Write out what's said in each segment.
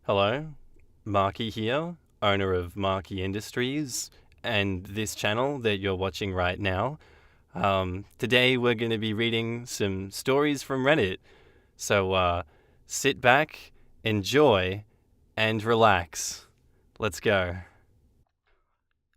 Hello, Markee here, owner of Markee Industries, and this channel that you're watching right now. Today we're going to be reading some stories from Reddit, so sit back, enjoy, and relax. Let's go.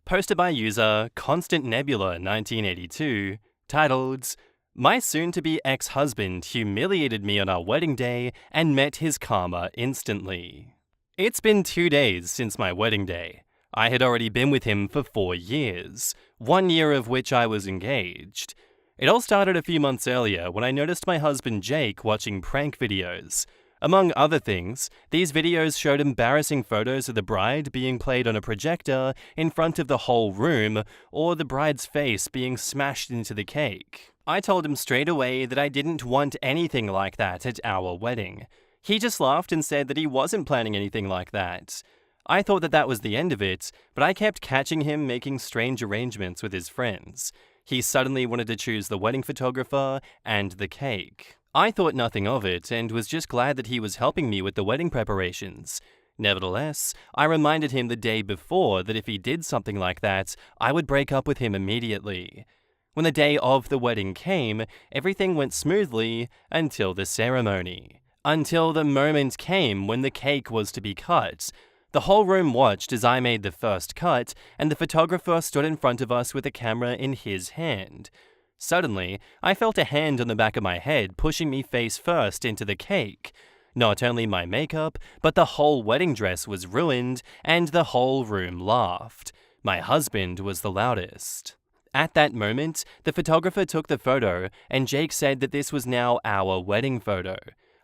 Posted by user Constant Nebula 1982, titled, "My soon-to-be ex-husband humiliated me on our wedding day and met his karma instantly." It's been 2 days since my wedding day. I had already been with him for 4 years, 1 year of which I was engaged. It all started a few months earlier when I noticed my husband Jake watching prank videos. Among other things, these videos showed embarrassing photos of the bride being played on a projector in front of the whole room, or the bride's face being smashed into the cake. I told him straight away that I didn't want anything like that at our wedding. He just laughed and said that he wasn't planning anything like that. I thought that was the end of it, but I kept catching him making strange arrangements with his friends. He suddenly wanted to choose the wedding photographer and the cake. I thought nothing of it and was just glad that he was helping me with the wedding preparations. Nevertheless, I reminded him the day before that if he did something like that, I would break up with him immediately. When the day of the wedding came, everything went smoothly until the ceremony. Until the moment came when the cake was to be cut. The whole room watched as I made the first cut, and the photographer stood in front of us with a camera in his hand. Suddenly, I felt a hand on the back of my head pushing me face first into the cake. Not only my makeup, but the whole wedding dress was ruined, and the whole room laughed. My husband was the loudest. At that moment, the photographer took the photo, and Jake said that this was now our wedding photo.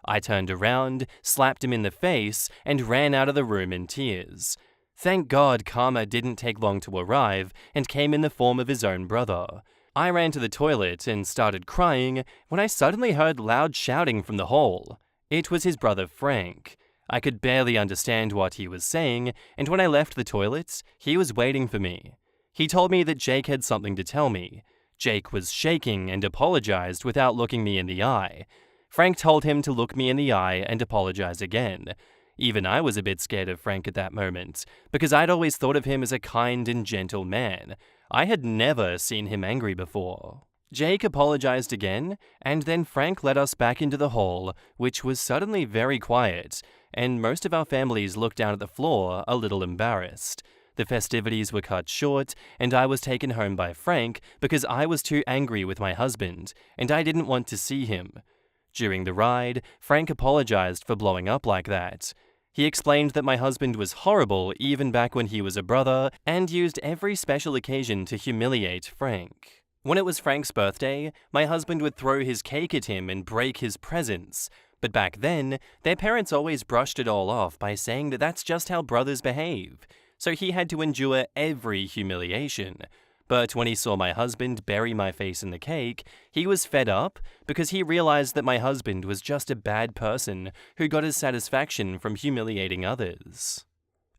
I turned around, slapped him in the face, and ran out of the room in tears. Thank God karma didn't take long to arrive and came in the form of his own brother. I ran to the toilet and started crying when I suddenly heard loud shouting from the hall. It was his brother Frank. I could barely understand what he was saying, and when I left the toilet, he was waiting for me. He told me that Jake had something to tell me. Jake was shaking and apologized without looking me in the eye. Frank told him to look me in the eye and apologize again. Even I was a bit scared of Frank at that moment, because I'd always thought of him as a kind and gentle man. I had never seen him angry before. Jake apologized again, and then Frank led us back into the hall, which was suddenly very quiet, and most of our families looked down at the floor, a little embarrassed. The festivities were cut short, and I was taken home by Frank because I was too angry with my husband, and I didn't want to see him. During the ride, Frank apologized for blowing up like that. He explained that my husband was horrible even back when he was a brother and used every special occasion to humiliate Frank. When it was Frank's birthday, my husband would throw his cake at him and break his presents. But back then, their parents always brushed it all off by saying that that's just how brothers behave. So he had to endure every humiliation. But when he saw my husband bury my face in the cake, he was fed up because he realized that my husband was just a bad person who got his satisfaction from humiliating others.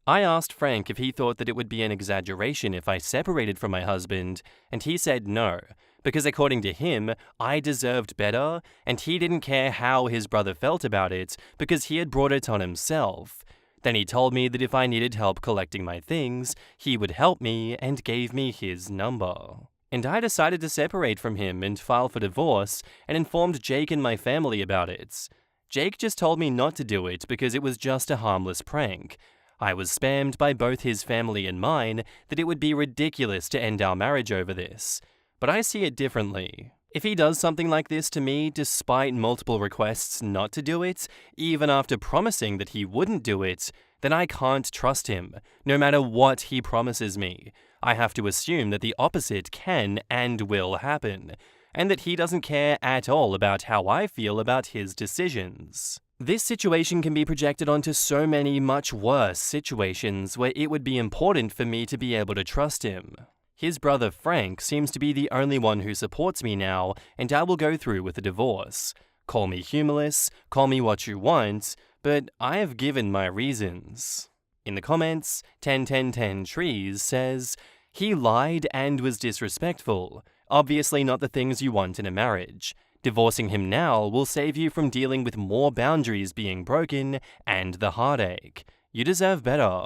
I asked Frank if he thought that it would be an exaggeration if I separated from my husband, and he said no, because according to him, I deserved better, and he didn't care how his brother felt about it because he had brought it on himself. Then he told me that if I needed help collecting my things, he would help me and gave me his number. And I decided to separate from him and file for divorce and informed Jake and my family about it. Jake just told me not to do it because it was just a harmless prank. I was spammed by both his family and mine that it would be ridiculous to end our marriage over this. But I see it differently. If he does something like this to me despite multiple requests not to do it, even after promising that he wouldn't do it, then I can't trust him, no matter what he promises me. I have to assume that the opposite can and will happen, and that he doesn't care at all about how I feel about his decisions. This situation can be projected onto so many much worse situations where it would be important for me to be able to trust him. His brother Frank seems to be the only one who supports me now, and I will go through with a divorce. Call me humorless, call me what you want, but I have given my reasons. In the comments, 101010 Trees says, "He lied and was disrespectful. Obviously not the things you want in a marriage. Divorcing him now will save you from dealing with more boundaries being broken and the heartache. You deserve better.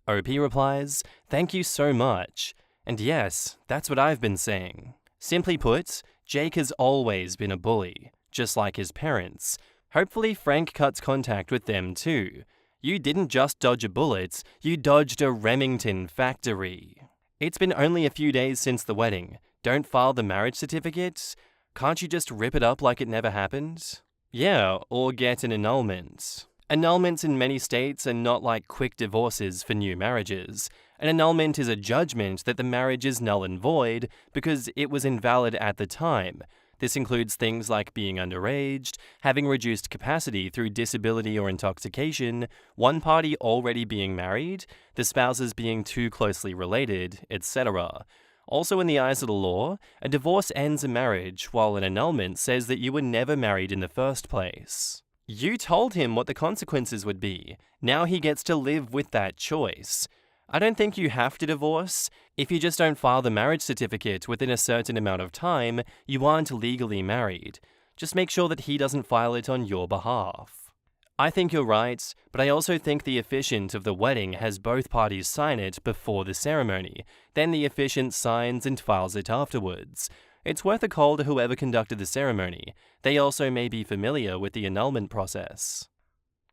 OP replies, thank you so much. And yes, that's what I've been saying. Simply put, Jake has always been a bully, just like his parents. Hopefully Frank cuts contact with them too. You didn't just dodge a bullet, you dodged a Remington factory. It's been only a few days since the wedding. Don't file the marriage certificate? Can't you just rip it up like it never happened? Yeah, or get an annulment. Annulments in many states are not like quick divorces for new marriages. An annulment is a judgment that the marriage is null and void because it was invalid at the time. This includes things like being underage, having reduced capacity through disability or intoxication, one party already being married, the spouses being too closely related, etc. Also, in the eyes of the law, a divorce ends a marriage, while an annulment says that you were never married in the first place. You told him what the consequences would be. Now he gets to live with that choice. I don't think you have to divorce. If you just don't file the marriage certificate within a certain amount of time, you aren't legally married. Just make sure that he doesn't file it on your behalf. I think you're right, but I also think the officiant of the wedding has both parties sign it before the ceremony. Then the officiant signs and files it afterwards. It's worth a call to whoever conducted the ceremony. They also may be familiar with the annulment process.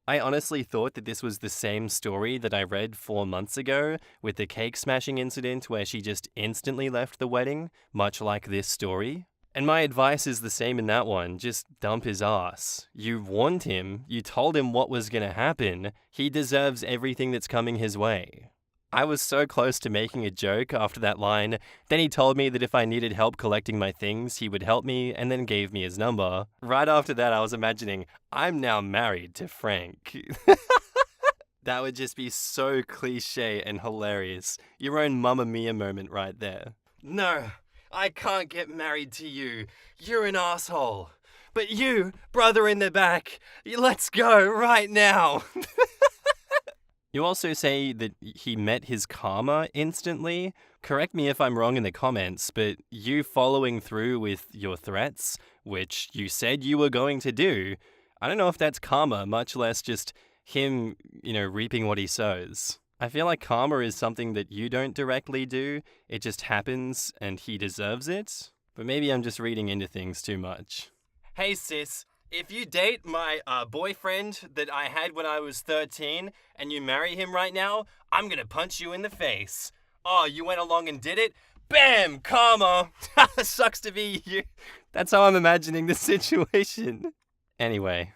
I honestly thought that this was the same story that I read 4 months ago with the cake smashing incident where she just instantly left the wedding, much like this story. And my advice is the same in that one, just dump his ass. You warned him, you told him what was gonna happen, he deserves everything that's coming his way. I was so close to making a joke after that line, then he told me that if I needed help collecting my things, he would help me and then gave me his number. Right after that, I was imagining, I'm now married to Frank. That would just be so cliche and hilarious. Your own Mamma Mia moment right there. No, I can't get married to you. You're an asshole. But you, brother in the back, let's go right now. You also say that he met his karma instantly. Correct me if I'm wrong in the comments, but you following through with your threats, which you said you were going to do, I don't know if that's karma, much less just him, reaping what he sows. I feel like karma is something that you don't directly do, it just happens and he deserves it. But maybe I'm just reading into things too much. Hey sis, if you date my boyfriend that I had when I was 13 and you marry him right now, I'm gonna punch you in the face. Oh, you went along and did it? Bam! Karma! Sucks to be you. That's how I'm imagining the situation. Anyway.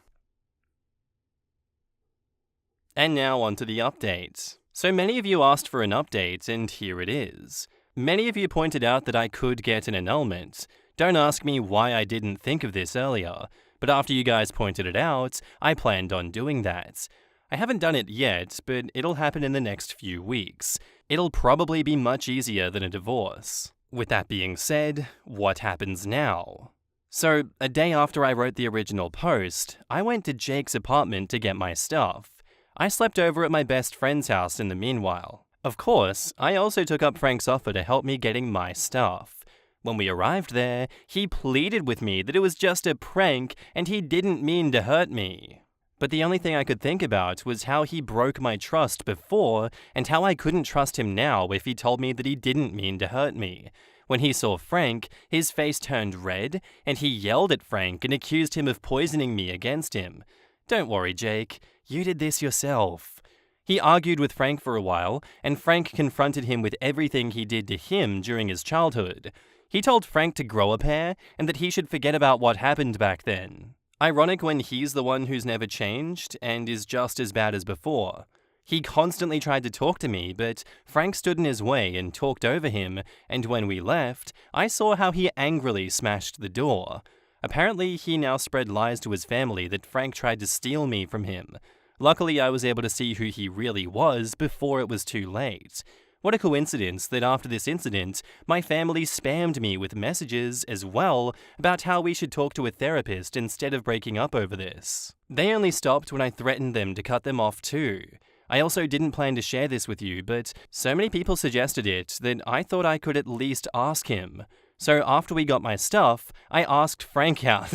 And now on to the update. So many of you asked for an update, and here it is. Many of you pointed out that I could get an annulment. Don't ask me why I didn't think of this earlier. But after you guys pointed it out, I planned on doing that. I haven't done it yet, but it'll happen in the next few weeks. It'll probably be much easier than a divorce. With that being said, what happens now? So, a day after I wrote the original post, I went to Jake's apartment to get my stuff. I slept over at my best friend's house in the meanwhile. Of course, I also took up Frank's offer to help me getting my stuff. When we arrived there, he pleaded with me that it was just a prank and he didn't mean to hurt me. But the only thing I could think about was how he broke my trust before and how I couldn't trust him now if he told me that he didn't mean to hurt me. When he saw Frank, his face turned red and he yelled at Frank and accused him of poisoning me against him. Don't worry, Jake. You did this yourself. He argued with Frank for a while, and Frank confronted him with everything he did to him during his childhood. He told Frank to grow a pair, and that he should forget about what happened back then. Ironic when he's the one who's never changed, and is just as bad as before. He constantly tried to talk to me, but Frank stood in his way and talked over him, and when we left, I saw how he angrily smashed the door. Apparently, he now spread lies to his family that Frank tried to steal me from him. Luckily, I was able to see who he really was before it was too late. What a coincidence that after this incident, my family spammed me with messages as well about how we should talk to a therapist instead of breaking up over this. They only stopped when I threatened them to cut them off too. I also didn't plan to share this with you, but so many people suggested it that I thought I could at least ask him. So after we got my stuff, I asked Frank out.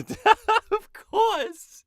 Of course!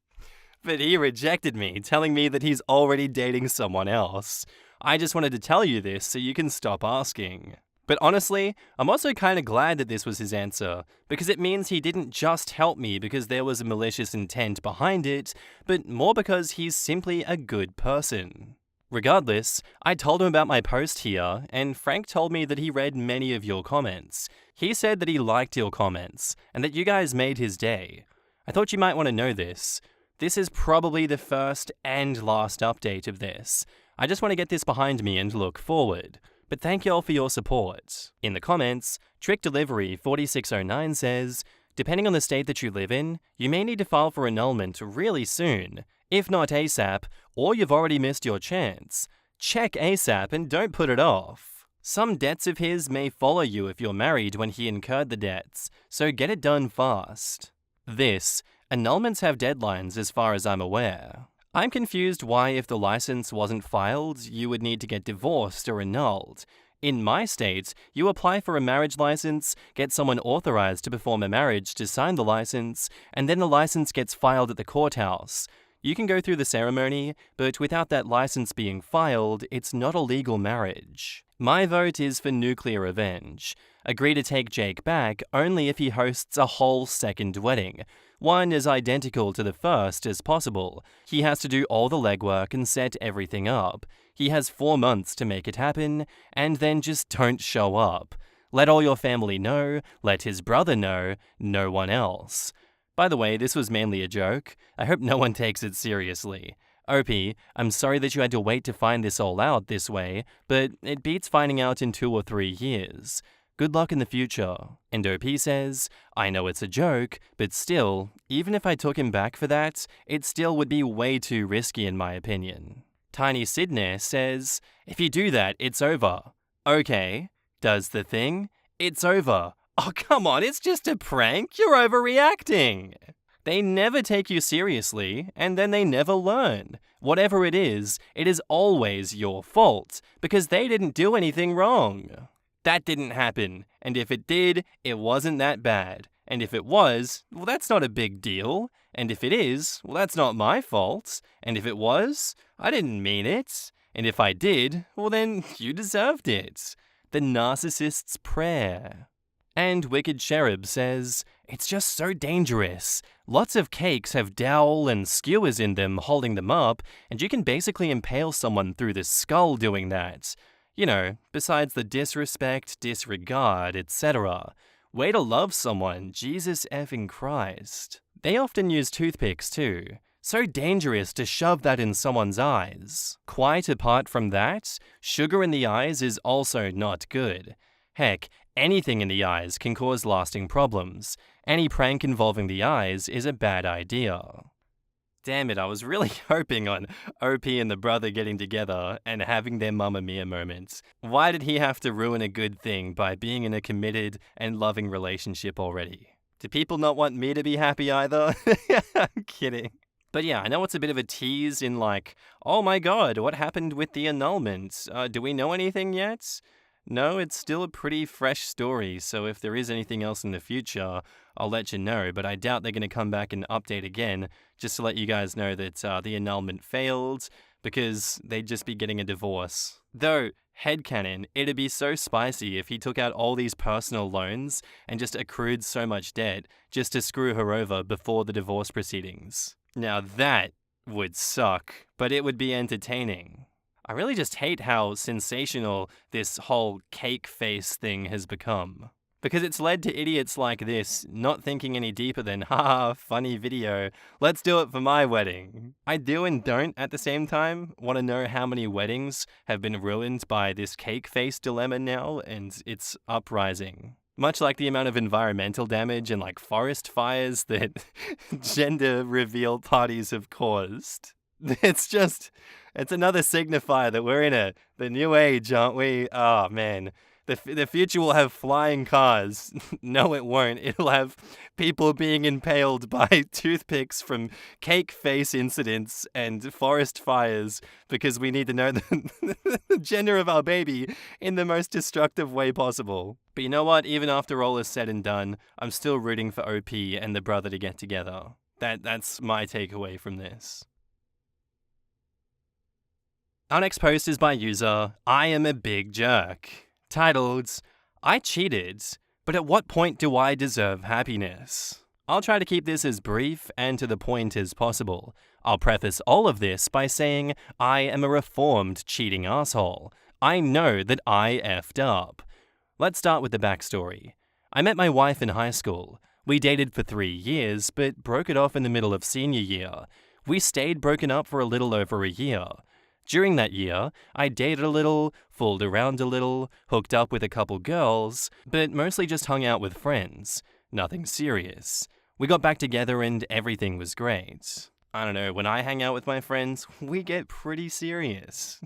But he rejected me, telling me that he's already dating someone else. I just wanted to tell you this so you can stop asking. But honestly, I'm also kind of glad that this was his answer, because it means he didn't just help me because there was a malicious intent behind it, but more because he's simply a good person. Regardless, I told him about my post here, and Frank told me that he read many of your comments. He said that he liked your comments, and that you guys made his day. I thought you might want to know this. This is probably the first and last update of this. I just want to get this behind me and look forward. But thank y'all for your support. In the comments, Trick Delivery 4609 says, depending on the state that you live in, you may need to file for annulment really soon. If not ASAP, or you've already missed your chance. Check ASAP and don't put it off. Some debts of his may follow you if you're married when he incurred the debts, so get it done fast. Annulments have deadlines as far as I'm aware. I'm confused why if the license wasn't filed, you would need to get divorced or annulled. In my state, you apply for a marriage license, get someone authorized to perform a marriage to sign the license, and then the license gets filed at the courthouse. You can go through the ceremony, but without that license being filed, it's not a legal marriage. My vote is for nuclear revenge. Agree to take Jake back only if he hosts a whole second wedding. One as identical to the first as possible. He has to do all the legwork and set everything up. He has 4 months to make it happen, and then just don't show up. Let all your family know, let his brother know, no one else. By the way, this was mainly a joke. I hope no one takes it seriously. OP, I'm sorry that you had to wait to find this all out this way, but it beats finding out in 2 or 3 years. Good luck in the future. And OP says, I know it's a joke, but still, even if I took him back for that, it still would be way too risky in my opinion. Tiny Sydney says, if you do that, it's over. Okay. Does the thing? It's over. Oh, come on, it's just a prank. You're overreacting. They never take you seriously, and then they never learn. Whatever it is always your fault, because they didn't do anything wrong. That didn't happen, and if it did, it wasn't that bad. And if it was, well, that's not a big deal. And if it is, well, that's not my fault. And if it was, I didn't mean it. And if I did, well, then you deserved it. The narcissist's prayer. And Wicked Cherub says, it's just so dangerous. Lots of cakes have dowel and skewers in them holding them up, and you can basically impale someone through the skull doing that. You know, besides the disrespect, disregard, etc. Way to love someone, Jesus effing Christ. They often use toothpicks too. So dangerous to shove that in someone's eyes. Quite apart from that, sugar in the eyes is also not good. Heck, anything in the eyes can cause lasting problems. Any prank involving the eyes is a bad idea. Damn it, I was really hoping on OP and the brother getting together and having their Mamma Mia moments. Why did he have to ruin a good thing by being in a committed and loving relationship already? Do people not want me to be happy either? I'm kidding. But yeah, I know it's a bit of a tease in like, oh my god, what happened with the annulment? Do we know anything yet? No, it's still a pretty fresh story, so if there is anything else in the future, I'll let you know, but I doubt they're going to come back and update again, just to let you guys know that the annulment failed, because they'd just be getting a divorce. Though, headcanon, it'd be so spicy if he took out all these personal loans and just accrued so much debt just to screw her over before the divorce proceedings. Now that would suck, but it would be entertaining. I really just hate how sensational this whole cake face thing has become. Because it's led to idiots like this not thinking any deeper than, haha, funny video, let's do it for my wedding. I do and don't at the same time want to know how many weddings have been ruined by this cake face dilemma now, and it's uprising. Much like the amount of environmental damage and like forest fires that gender reveal parties have caused. It's another signifier that we're in the new age, aren't we? Oh, man. The future will have flying cars. No, it won't. It'll have people being impaled by toothpicks from cake face incidents and forest fires because we need to know the gender of our baby in the most destructive way possible. But you know what? Even after all is said and done, I'm still rooting for OP and the brother to get together. That's my takeaway from this. Our next post is by user I am a big jerk, titled, I cheated, but at what point do I deserve happiness? I'll try to keep this as brief and to the point as possible. I'll preface all of this by saying I am a reformed cheating asshole. I know that I effed up. Let's start with the backstory. I met my wife in high school. We dated for 3 years, but broke it off in the middle of senior year. We stayed broken up for a little over a year. During that year, I dated a little, fooled around a little, hooked up with a couple girls, but mostly just hung out with friends. Nothing serious. We got back together and everything was great. I don't know, when I hang out with my friends, we get pretty serious.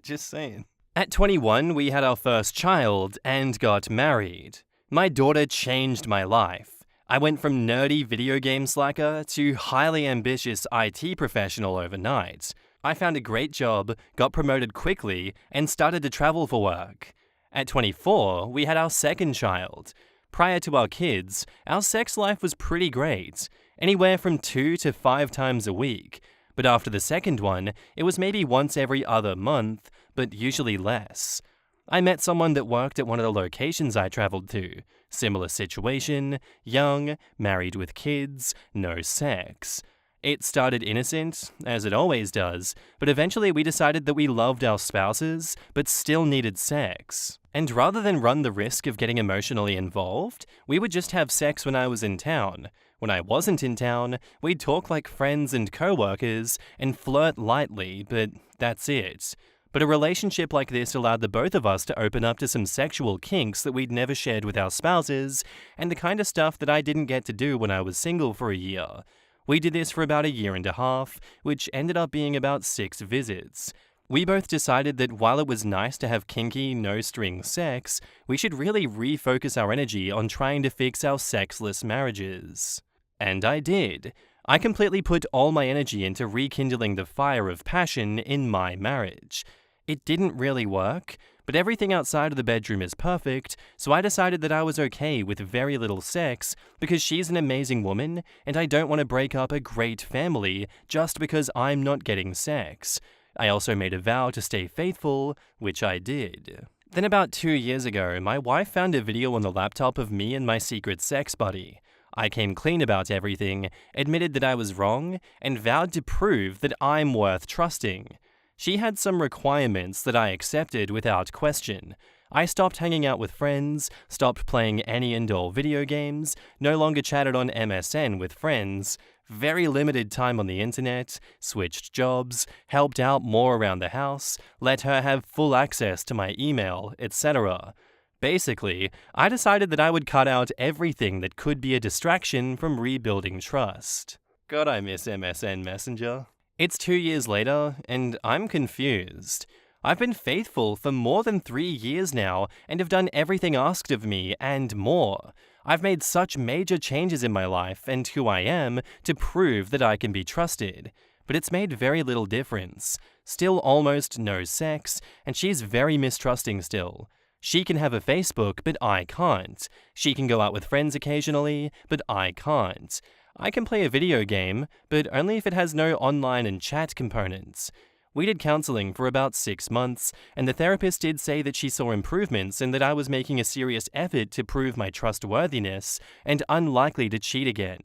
Just saying. At 21, we had our first child and got married. My daughter changed my life. I went from nerdy video game slacker to highly ambitious IT professional overnight. I found a great job, got promoted quickly, and started to travel for work. At 24, we had our second child. Prior to our kids, our sex life was pretty great, anywhere from 2 to 5 times a week. But after the second one, it was maybe once every other month, but usually less. I met someone that worked at one of the locations I traveled to. Similar situation, young, married with kids, no sex. It started innocent, as it always does, but eventually we decided that we loved our spouses, but still needed sex. And rather than run the risk of getting emotionally involved, we would just have sex when I was in town. When I wasn't in town, we'd talk like friends and co-workers and flirt lightly, but that's it. But a relationship like this allowed the both of us to open up to some sexual kinks that we'd never shared with our spouses, and the kind of stuff that I didn't get to do when I was single for a year. We did this for about a year and a half, which ended up being about 6 visits. We both decided that while it was nice to have kinky, no-string sex, we should really refocus our energy on trying to fix our sexless marriages. And I did. I completely put all my energy into rekindling the fire of passion in my marriage. It didn't really work, but everything outside of the bedroom is perfect, so I decided that I was okay with very little sex because she's an amazing woman and I don't want to break up a great family just because I'm not getting sex. I also made a vow to stay faithful, which I did. Then about 2 years ago, my wife found a video on the laptop of me and my secret sex buddy. I came clean about everything, admitted that I was wrong, and vowed to prove that I'm worth trusting. She had some requirements that I accepted without question. I stopped hanging out with friends, stopped playing any and all video games, no longer chatted on MSN with friends, very limited time on the internet, switched jobs, helped out more around the house, let her have full access to my email, etc. Basically, I decided that I would cut out everything that could be a distraction from rebuilding trust. God, I miss MSN Messenger. It's 2 years later, and I'm confused. I've been faithful for more than 3 years now, and have done everything asked of me, and more. I've made such major changes in my life and who I am to prove that I can be trusted. But it's made very little difference. Still almost no sex, and she's very mistrusting still. She can have a Facebook, but I can't. She can go out with friends occasionally, but I can't. I can play a video game, but only if it has no online and chat components. We did counseling for about 6 months, and the therapist did say that she saw improvements and that I was making a serious effort to prove my trustworthiness and unlikely to cheat again.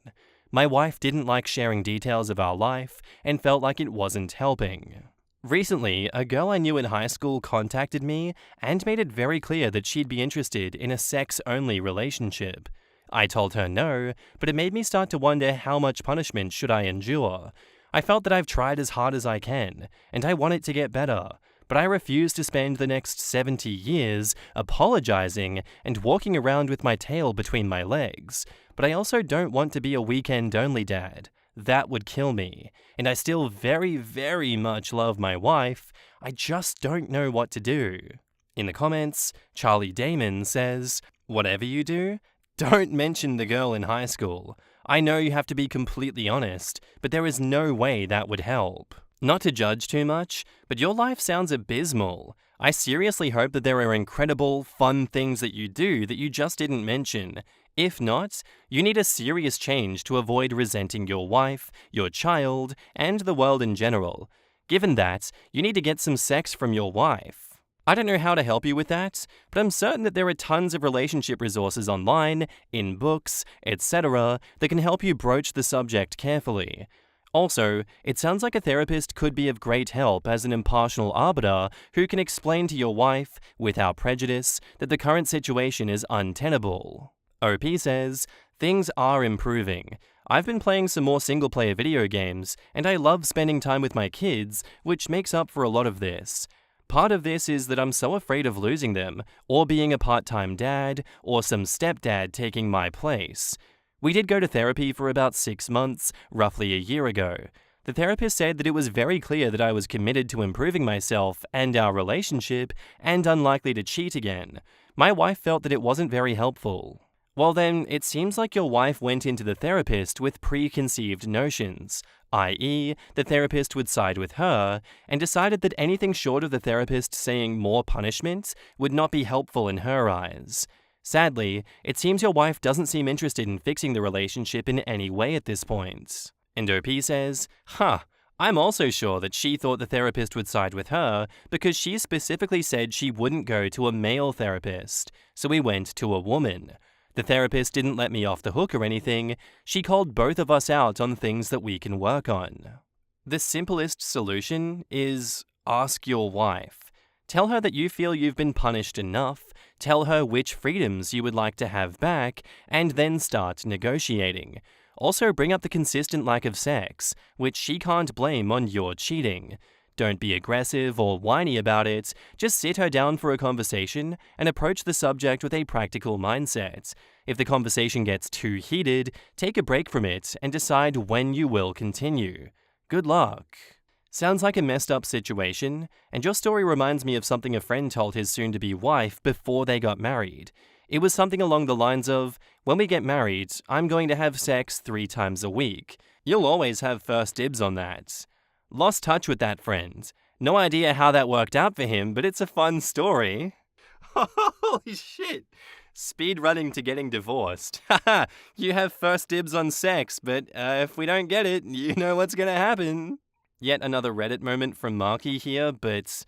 My wife didn't like sharing details of our life and felt like it wasn't helping. Recently, a girl I knew in high school contacted me and made it very clear that she'd be interested in a sex-only relationship. I told her no, but it made me start to wonder how much punishment should I endure. I felt that I've tried as hard as I can, and I want it to get better, but I refuse to spend the next 70 years apologizing and walking around with my tail between my legs. But I also don't want to be a weekend-only dad. That would kill me, and I still very, very much love my wife. I just don't know what to do. In the comments, Charlie Damon says, "Whatever you do, don't mention the girl in high school. I know you have to be completely honest, but there is no way that would help. Not to judge too much, but your life sounds abysmal. I seriously hope that there are incredible, fun things that you do that you just didn't mention. If not, you need a serious change to avoid resenting your wife, your child, and the world in general. Given that, you need to get some sex from your wife. I don't know how to help you with that, but I'm certain that there are tons of relationship resources online, in books, etc., that can help you broach the subject carefully. Also, it sounds like a therapist could be of great help as an impartial arbiter who can explain to your wife, without prejudice, that the current situation is untenable. OP says, things are improving. I've been playing some more single-player video games, and I love spending time with my kids, which makes up for a lot of this. Part of this is that I'm so afraid of losing them, or being a part-time dad, or some stepdad taking my place. We did go to therapy for about 6 months, roughly a year ago. The therapist said that it was very clear that I was committed to improving myself and our relationship, and unlikely to cheat again. My wife felt that it wasn't very helpful. Well then, it seems like your wife went into the therapist with preconceived notions, i.e., the therapist would side with her, and decided that anything short of the therapist saying more punishment would not be helpful in her eyes. Sadly, it seems your wife doesn't seem interested in fixing the relationship in any way at this point. And OP says, I'm also sure that she thought the therapist would side with her because she specifically said she wouldn't go to a male therapist, so we went to a woman. The therapist didn't let me off the hook or anything. She called both of us out on things that we can work on. The simplest solution is ask your wife. Tell her that you feel you've been punished enough, tell her which freedoms you would like to have back, and then start negotiating. Also bring up the consistent lack of sex, which she can't blame on your cheating. Don't be aggressive or whiny about it, just sit her down for a conversation and approach the subject with a practical mindset. If the conversation gets too heated, take a break from it and decide when you will continue. Good luck. Sounds like a messed up situation, and your story reminds me of something a friend told his soon-to-be wife before they got married. It was something along the lines of, when we get married, I'm going to have sex 3 times a week. You'll always have first dibs on that. Lost touch with that friend. No idea how that worked out for him, but it's a fun story. Holy shit! Speed running to getting divorced. Haha, you have first dibs on sex, but if we don't get it, you know what's gonna happen. Yet another Reddit moment from Markee here, but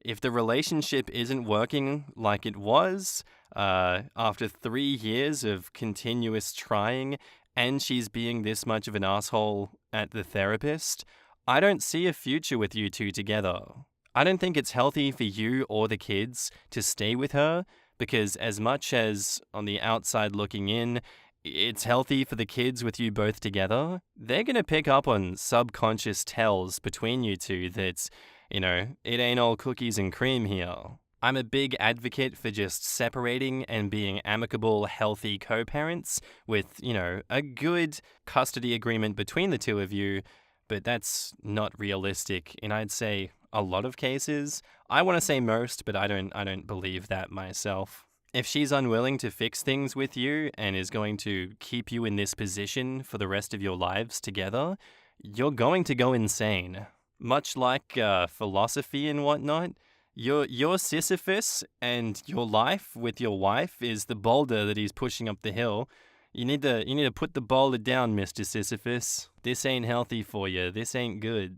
if the relationship isn't working like it was, after 3 years of continuous trying, and she's being this much of an asshole at the therapist, I don't see a future with you two together. I don't think it's healthy for you or the kids to stay with her, because as much as, on the outside looking in, it's healthy for the kids with you both together, they're gonna pick up on subconscious tells between you two that, it ain't all cookies and cream here. I'm a big advocate for just separating and being amicable, healthy co-parents with, a good custody agreement between the two of you, but that's not realistic in, I'd say, a lot of cases. I want to say most, but I don't believe that myself. If she's unwilling to fix things with you and is going to keep you in this position for the rest of your lives together, you're going to go insane. Much like philosophy and whatnot, your Sisyphus and your life with your wife is the boulder that he's pushing up the hill. You need to put the boulder down, Mr. Sisyphus. This ain't healthy for you. This ain't good.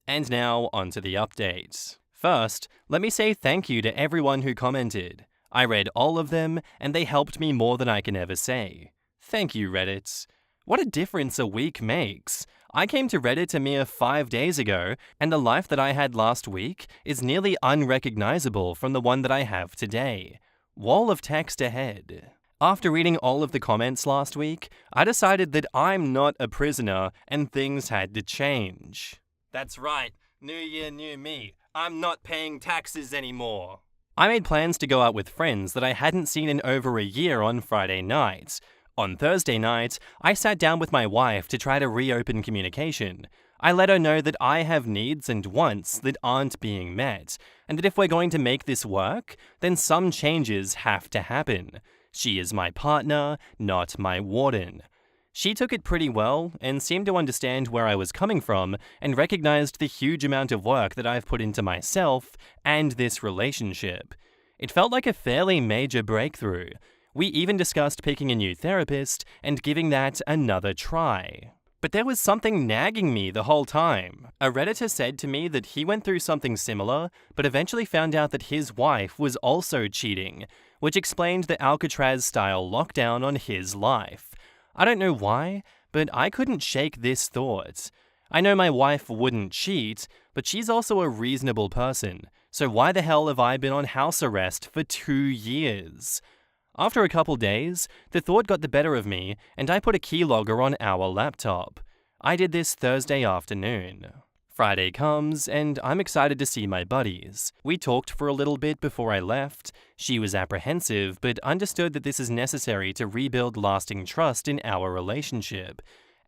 And now, onto the updates. First, let me say thank you to everyone who commented. I read all of them, and they helped me more than I can ever say. Thank you, Reddit. What a difference a week makes. I came to Reddit a mere 5 days ago, and the life that I had last week is nearly unrecognizable from the one that I have today. Wall of text ahead. After reading all of the comments last week, I decided that I'm not a prisoner and things had to change. That's right. New year, new me. I'm not paying taxes anymore. I made plans to go out with friends that I hadn't seen in over a year on Friday night. On Thursday night, I sat down with my wife to try to reopen communication. I let her know that I have needs and wants that aren't being met, and that if we're going to make this work, then some changes have to happen. She is my partner, not my warden. She took it pretty well and seemed to understand where I was coming from and recognized the huge amount of work that I've put into myself and this relationship. It felt like a fairly major breakthrough. We even discussed picking a new therapist and giving that another try. But there was something nagging me the whole time. A Redditor said to me that he went through something similar, but eventually found out that his wife was also cheating, which explained the Alcatraz-style lockdown on his life. I don't know why, but I couldn't shake this thought. I know my wife wouldn't cheat, but she's also a reasonable person, so why the hell have I been on house arrest for 2 years? After a couple days, the thought got the better of me, and I put a keylogger on our laptop. I did this Thursday afternoon. Friday comes, and I'm excited to see my buddies. We talked for a little bit before I left. She was apprehensive, but understood that this is necessary to rebuild lasting trust in our relationship.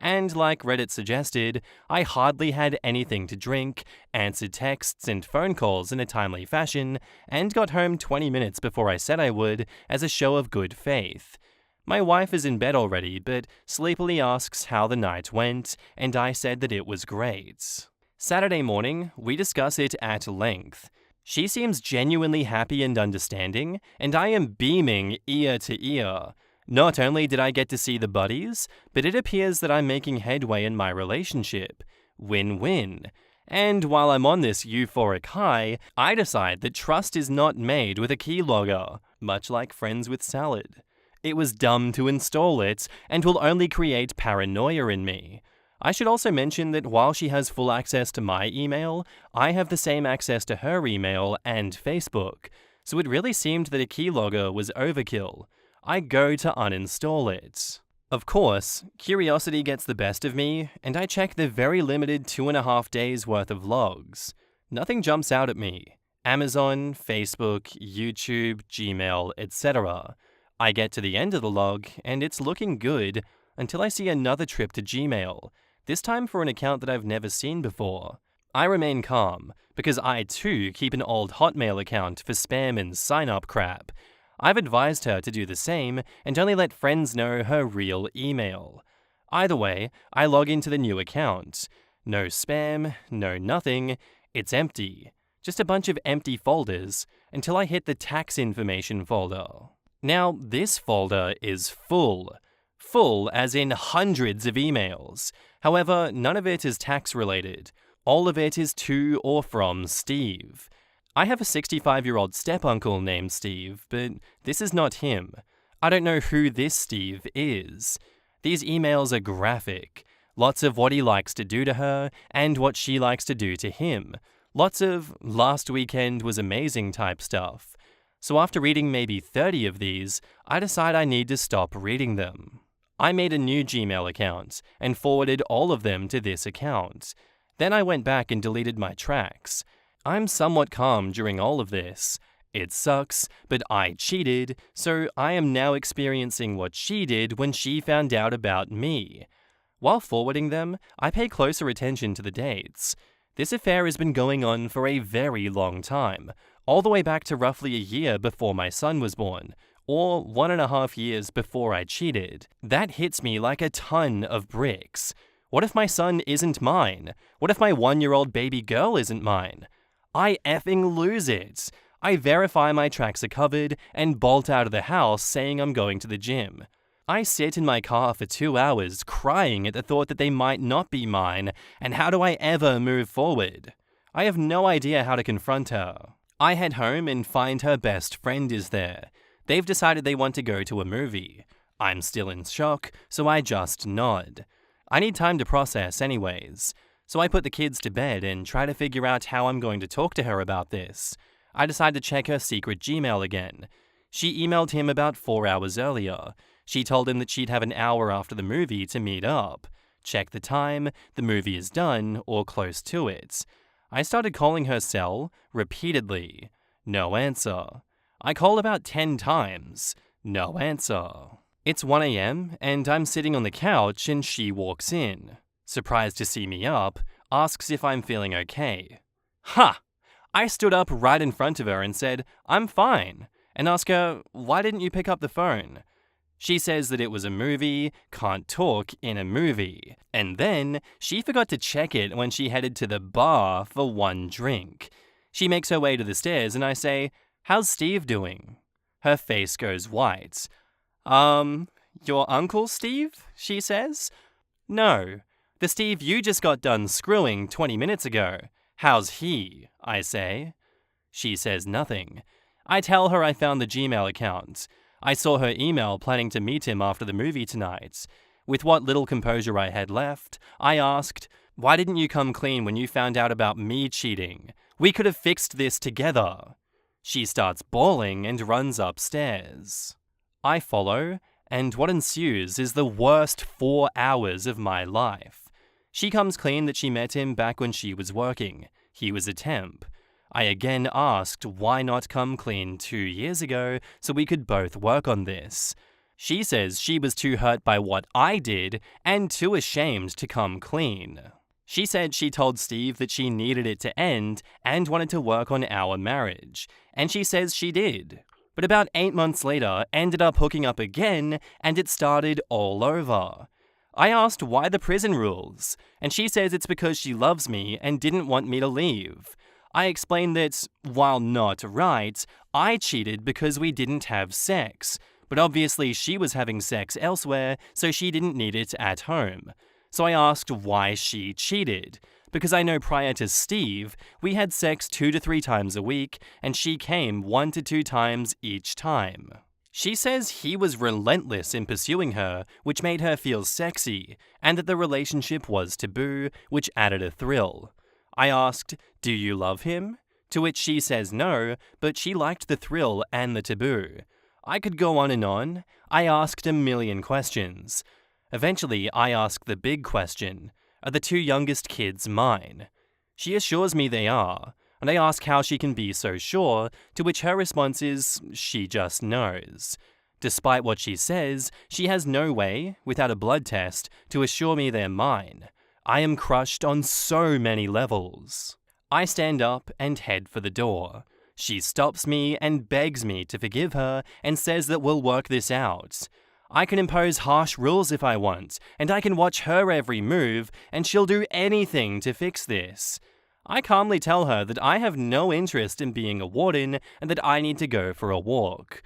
And like Reddit suggested, I hardly had anything to drink, answered texts and phone calls in a timely fashion, and got home 20 minutes before I said I would as a show of good faith. My wife is in bed already, but sleepily asks how the night went, and I said that it was great. Saturday morning, we discuss it at length. She seems genuinely happy and understanding, and I am beaming ear to ear. Not only did I get to see the buddies, but it appears that I'm making headway in my relationship. Win-win. And while I'm on this euphoric high, I decide that trust is not made with a keylogger, much like friends with salad. It was dumb to install it, and will only create paranoia in me. I should also mention that while she has full access to my email, I have the same access to her email and Facebook, so it really seemed that a keylogger was overkill. I go to uninstall it. Of course, curiosity gets the best of me, and I check the very limited 2.5 days worth of logs. Nothing jumps out at me. Amazon, Facebook, YouTube, Gmail, etc. I get to the end of the log, and it's looking good, until I see another trip to Gmail, this time for an account that I've never seen before. I remain calm, because I too keep an old Hotmail account for spam and sign-up crap. I've advised her to do the same and only let friends know her real email. Either way, I log into the new account. No spam, no nothing, it's empty. Just a bunch of empty folders until I hit the tax information folder. Now, this folder is full. Full as in hundreds of emails. However, none of it is tax related. All of it is to or from Steve. I have a 65-year-old step-uncle named Steve, but this is not him. I don't know who this Steve is. These emails are graphic. Lots of what he likes to do to her, and what she likes to do to him. Lots of last weekend was amazing type stuff. So after reading maybe 30 of these, I decide I need to stop reading them. I made a new Gmail account, and forwarded all of them to this account. Then I went back and deleted my tracks. I'm somewhat calm during all of this. It sucks, but I cheated, so I am now experiencing what she did when she found out about me. While forwarding them, I pay closer attention to the dates. This affair has been going on for a very long time, all the way back to roughly a year before my son was born, or 1.5 years before I cheated. That hits me like a ton of bricks. What if my son isn't mine? What if my 1-year-old baby girl isn't mine? I effing lose it. I verify my tracks are covered and bolt out of the house saying I'm going to the gym. I sit in my car for 2 hours crying at the thought that they might not be mine, and how do I ever move forward? I have no idea how to confront her. I head home and find her best friend is there. They've decided they want to go to a movie. I'm still in shock, so I just nod. I need time to process anyways. So I put the kids to bed and try to figure out how I'm going to talk to her about this. I decide to check her secret Gmail again. She emailed him about 4 hours earlier. She told him that she'd have an hour after the movie to meet up. Check the time, the movie is done, or close to it. I started calling her cell repeatedly. No answer. I call about 10 times. No answer. It's 1 a.m. and I'm sitting on the couch and she walks in. Surprised to see me up, asks if I'm feeling okay. Ha! I stood up right in front of her and said, I'm fine, and asked her, why didn't you pick up the phone? She says that it was a movie, can't talk in a movie. And then she forgot to check it when she headed to the bar for one drink. She makes her way to the stairs and I say, How's Steve doing? Her face goes white. Your uncle Steve? She says. No, the Steve you just got done screwing 20 minutes ago. How's he? I say. She says nothing. I tell her I found the Gmail account. I saw her email planning to meet him after the movie tonight. With what little composure I had left, I asked, "Why didn't you come clean when you found out about me cheating? We could have fixed this together." She starts bawling and runs upstairs. I follow, and what ensues is the worst 4 hours of my life. She comes clean that she met him back when she was working. He was a temp. I again asked why not come clean 2 years ago so we could both work on this. She says she was too hurt by what I did and too ashamed to come clean. She said she told Steve that she needed it to end and wanted to work on our marriage, and she says she did. But about 8 months later, ended up hooking up again, and it started all over. I asked why the prison rules, and she says it's because she loves me and didn't want me to leave. I explained that, while not right, I cheated because we didn't have sex, but obviously she was having sex elsewhere, so she didn't need it at home. So I asked why she cheated, because I know prior to Steve, we had sex 2 to 3 times a week, and she came 1 to 2 times each time. She says he was relentless in pursuing her, which made her feel sexy, and that the relationship was taboo, which added a thrill. I asked, "Do you love him?" To which she says no, but she liked the thrill and the taboo. I could go on and on. I asked a million questions. Eventually, I ask the big question, are the 2 youngest kids mine? She assures me they are, and I ask how she can be so sure, to which her response is, she just knows. Despite what she says, she has no way, without a blood test, to assure me they're mine. I am crushed on so many levels. I stand up and head for the door. She stops me and begs me to forgive her and says that we'll work this out. I can impose harsh rules if I want, and I can watch her every move, and she'll do anything to fix this. I calmly tell her that I have no interest in being a warden and that I need to go for a walk.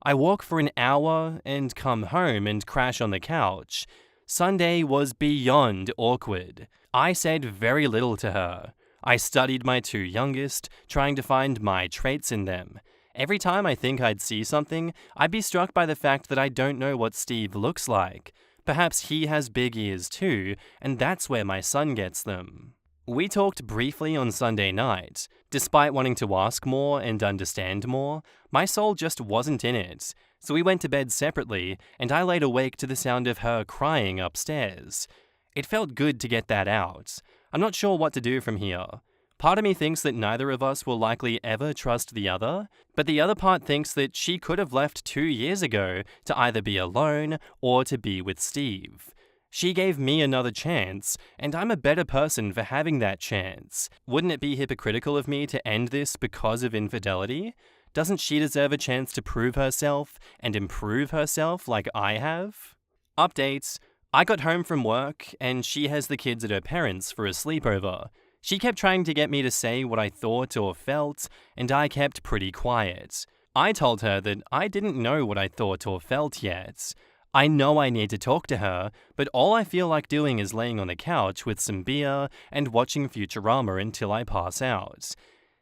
I walk for an hour and come home and crash on the couch. Sunday was beyond awkward. I said very little to her. I studied my 2 youngest, trying to find my traits in them. Every time I think I'd see something, I'd be struck by the fact that I don't know what Steve looks like. Perhaps he has big ears too, and that's where my son gets them. We talked briefly on Sunday night. Despite wanting to ask more and understand more, my soul just wasn't in it. So we went to bed separately, and I laid awake to the sound of her crying upstairs. It felt good to get that out. I'm not sure what to do from here. Part of me thinks that neither of us will likely ever trust the other, but the other part thinks that she could have left 2 years ago to either be alone or to be with Steve. She gave me another chance, and I'm a better person for having that chance. Wouldn't it be hypocritical of me to end this because of infidelity? Doesn't she deserve a chance to prove herself and improve herself like I have? Updates. I got home from work, and she has the kids at her parents' for a sleepover. She kept trying to get me to say what I thought or felt, and I kept pretty quiet. I told her that I didn't know what I thought or felt yet. I know I need to talk to her, but all I feel like doing is laying on the couch with some beer and watching Futurama until I pass out.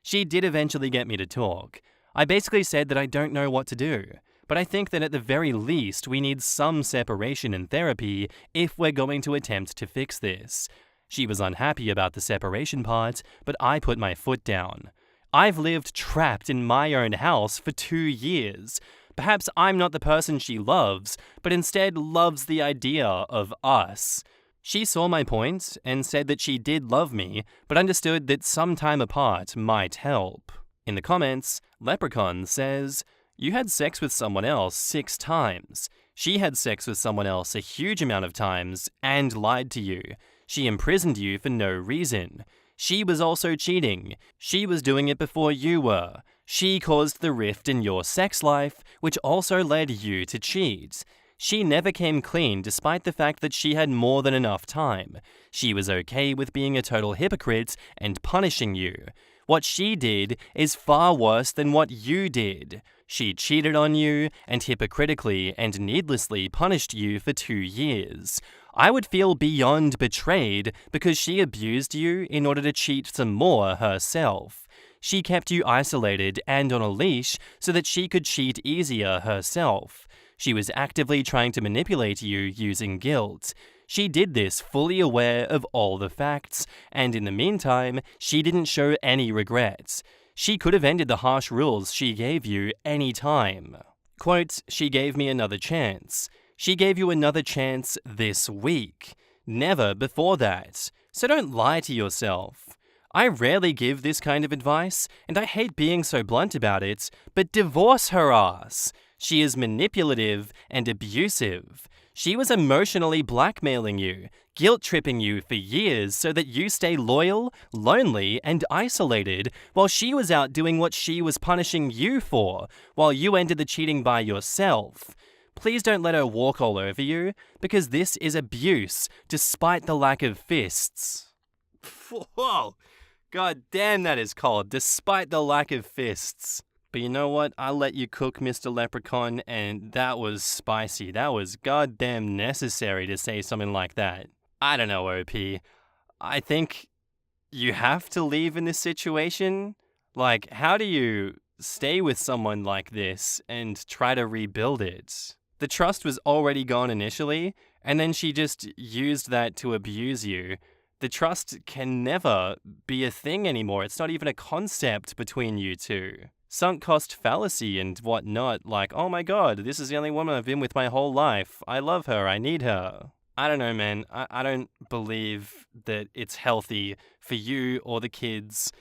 She did eventually get me to talk. I basically said that I don't know what to do, but I think that at the very least we need some separation in therapy if we're going to attempt to fix this. She was unhappy about the separation part, but I put my foot down. I've lived trapped in my own house for 2 years. Perhaps I'm not the person she loves, but instead loves the idea of us. She saw my point and said that she did love me, but understood that some time apart might help. In the comments, Leprechaun says, "You had sex with someone else 6 times. She had sex with someone else a huge amount of times and lied to you. She imprisoned you for no reason. She was also cheating. She was doing it before you were. She caused the rift in your sex life, which also led you to cheat. She never came clean despite the fact that she had more than enough time. She was okay with being a total hypocrite and punishing you. What she did is far worse than what you did. She cheated on you and hypocritically and needlessly punished you for 2 years. I would feel beyond betrayed because she abused you in order to cheat some more herself. She kept you isolated and on a leash so that she could cheat easier herself. She was actively trying to manipulate you using guilt. She did this fully aware of all the facts, and in the meantime, she didn't show any regrets. She could have ended the harsh rules she gave you any time. Quote, she gave me another chance. She gave you another chance this week. Never before that. So don't lie to yourself. I rarely give this kind of advice, and I hate being so blunt about it, but divorce her ass. She is manipulative and abusive. She was emotionally blackmailing you, guilt-tripping you for years so that you stay loyal, lonely, and isolated while she was out doing what she was punishing you for, while you ended the cheating by yourself. Please don't let her walk all over you, because this is abuse, despite the lack of fists. Whoa! God damn, that is cold, despite the lack of fists. But you know what? I'll let you cook, Mr. Leprechaun, and that was spicy. That was goddamn necessary to say something like that. I don't know, OP. I think you have to leave in this situation. Like, how do you stay with someone like this and try to rebuild it? The trust was already gone initially, and then she just used that to abuse you. The trust can never be a thing anymore. It's not even a concept between you two. Sunk cost fallacy and whatnot, like, oh my god, this is the only woman I've been with my whole life. I love her, I need her. I don't know, man. I don't believe that it's healthy for you or the kids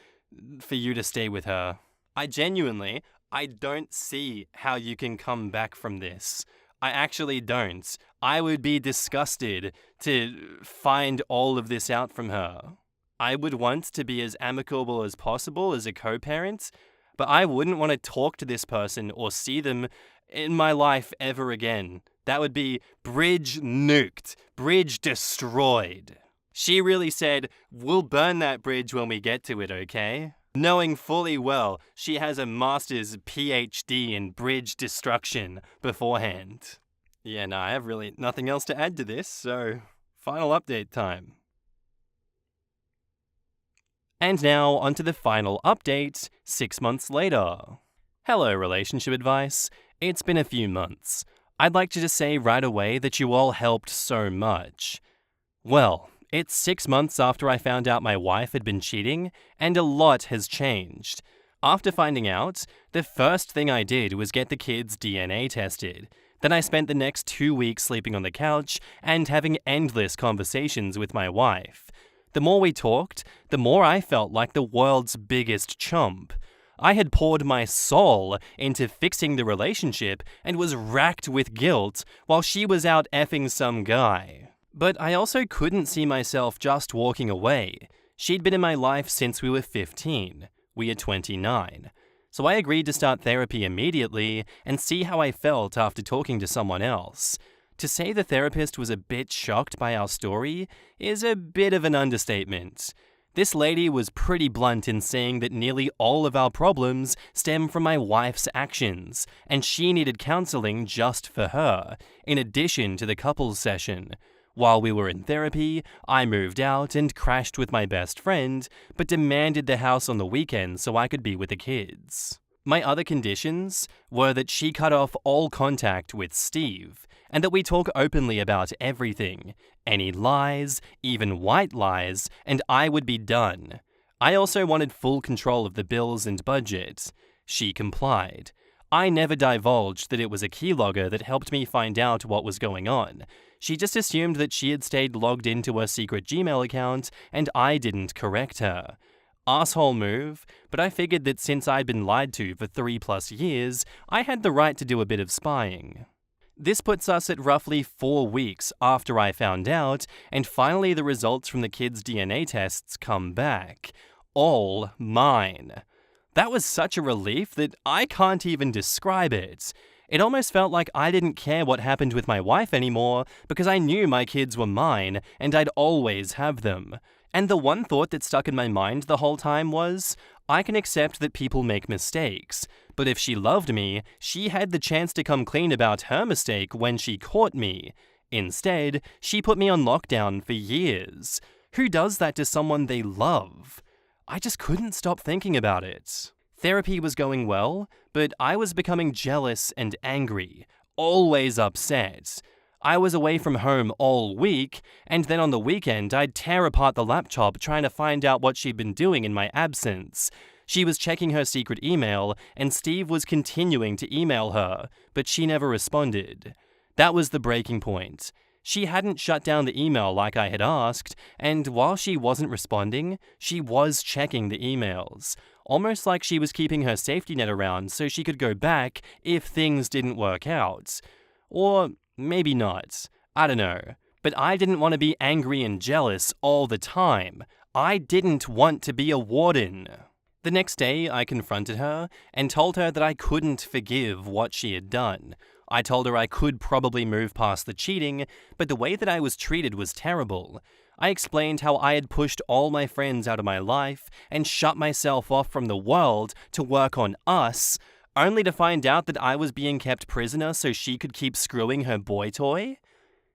for you to stay with her. I don't see how you can come back from this. I actually don't. I would be disgusted to find all of this out from her. I would want to be as amicable as possible as a co-parent, but I wouldn't want to talk to this person or see them in my life ever again. That would be bridge nuked, bridge destroyed. She really said, we'll burn that bridge when we get to it, okay? Knowing fully well she has a master's PhD in bridge destruction beforehand. Yeah, no, I have really nothing else to add to this, so final update time. And now, onto the final update, 6 months later. Hello, relationship advice. It's been a few months. I'd like to just say right away that you all helped so much. Well, it's 6 months after I found out my wife had been cheating, and a lot has changed. After finding out, the first thing I did was get the kids' DNA tested. Then I spent the next 2 weeks sleeping on the couch and having endless conversations with my wife. The more we talked, the more I felt like the world's biggest chump. I had poured my soul into fixing the relationship and was racked with guilt while she was out effing some guy. But I also couldn't see myself just walking away. She'd been in my life since we were 15. We are 29. So I agreed to start therapy immediately and see how I felt after talking to someone else. To say the therapist was a bit shocked by our story is a bit of an understatement. This lady was pretty blunt in saying that nearly all of our problems stem from my wife's actions, and she needed counseling just for her, in addition to the couples session. While we were in therapy, I moved out and crashed with my best friend, but demanded the house on the weekend so I could be with the kids. My other conditions were that she cut off all contact with Steve, and that we talk openly about everything, any lies, even white lies, and I would be done. I also wanted full control of the bills and budget. She complied. I never divulged that it was a keylogger that helped me find out what was going on. She just assumed that she had stayed logged into her secret Gmail account, and I didn't correct her. Asshole move, but I figured that since I'd been lied to for 3+ years, I had the right to do a bit of spying. This puts us at roughly 4 weeks after I found out, and finally the results from the kids' DNA tests come back. All mine. That was such a relief that I can't even describe it. It almost felt like I didn't care what happened with my wife anymore because I knew my kids were mine and I'd always have them. And the one thought that stuck in my mind the whole time was, I can accept that people make mistakes, but if she loved me, she had the chance to come clean about her mistake when she caught me. Instead, she put me on lockdown for years. Who does that to someone they love? I just couldn't stop thinking about it. Therapy was going well, but I was becoming jealous and angry, always upset. I was away from home all week, and then on the weekend I'd tear apart the laptop trying to find out what she'd been doing in my absence. She was checking her secret email, and Steve was continuing to email her, but she never responded. That was the breaking point. She hadn't shut down the email like I had asked, and while she wasn't responding, she was checking the emails. Almost like she was keeping her safety net around so she could go back if things didn't work out. Or maybe not. I don't know. But I didn't want to be angry and jealous all the time. I didn't want to be a warden. The next day, I confronted her and told her that I couldn't forgive what she had done. I told her I could probably move past the cheating, but the way that I was treated was terrible. I explained how I had pushed all my friends out of my life and shut myself off from the world to work on us, only to find out that I was being kept prisoner so she could keep screwing her boy toy.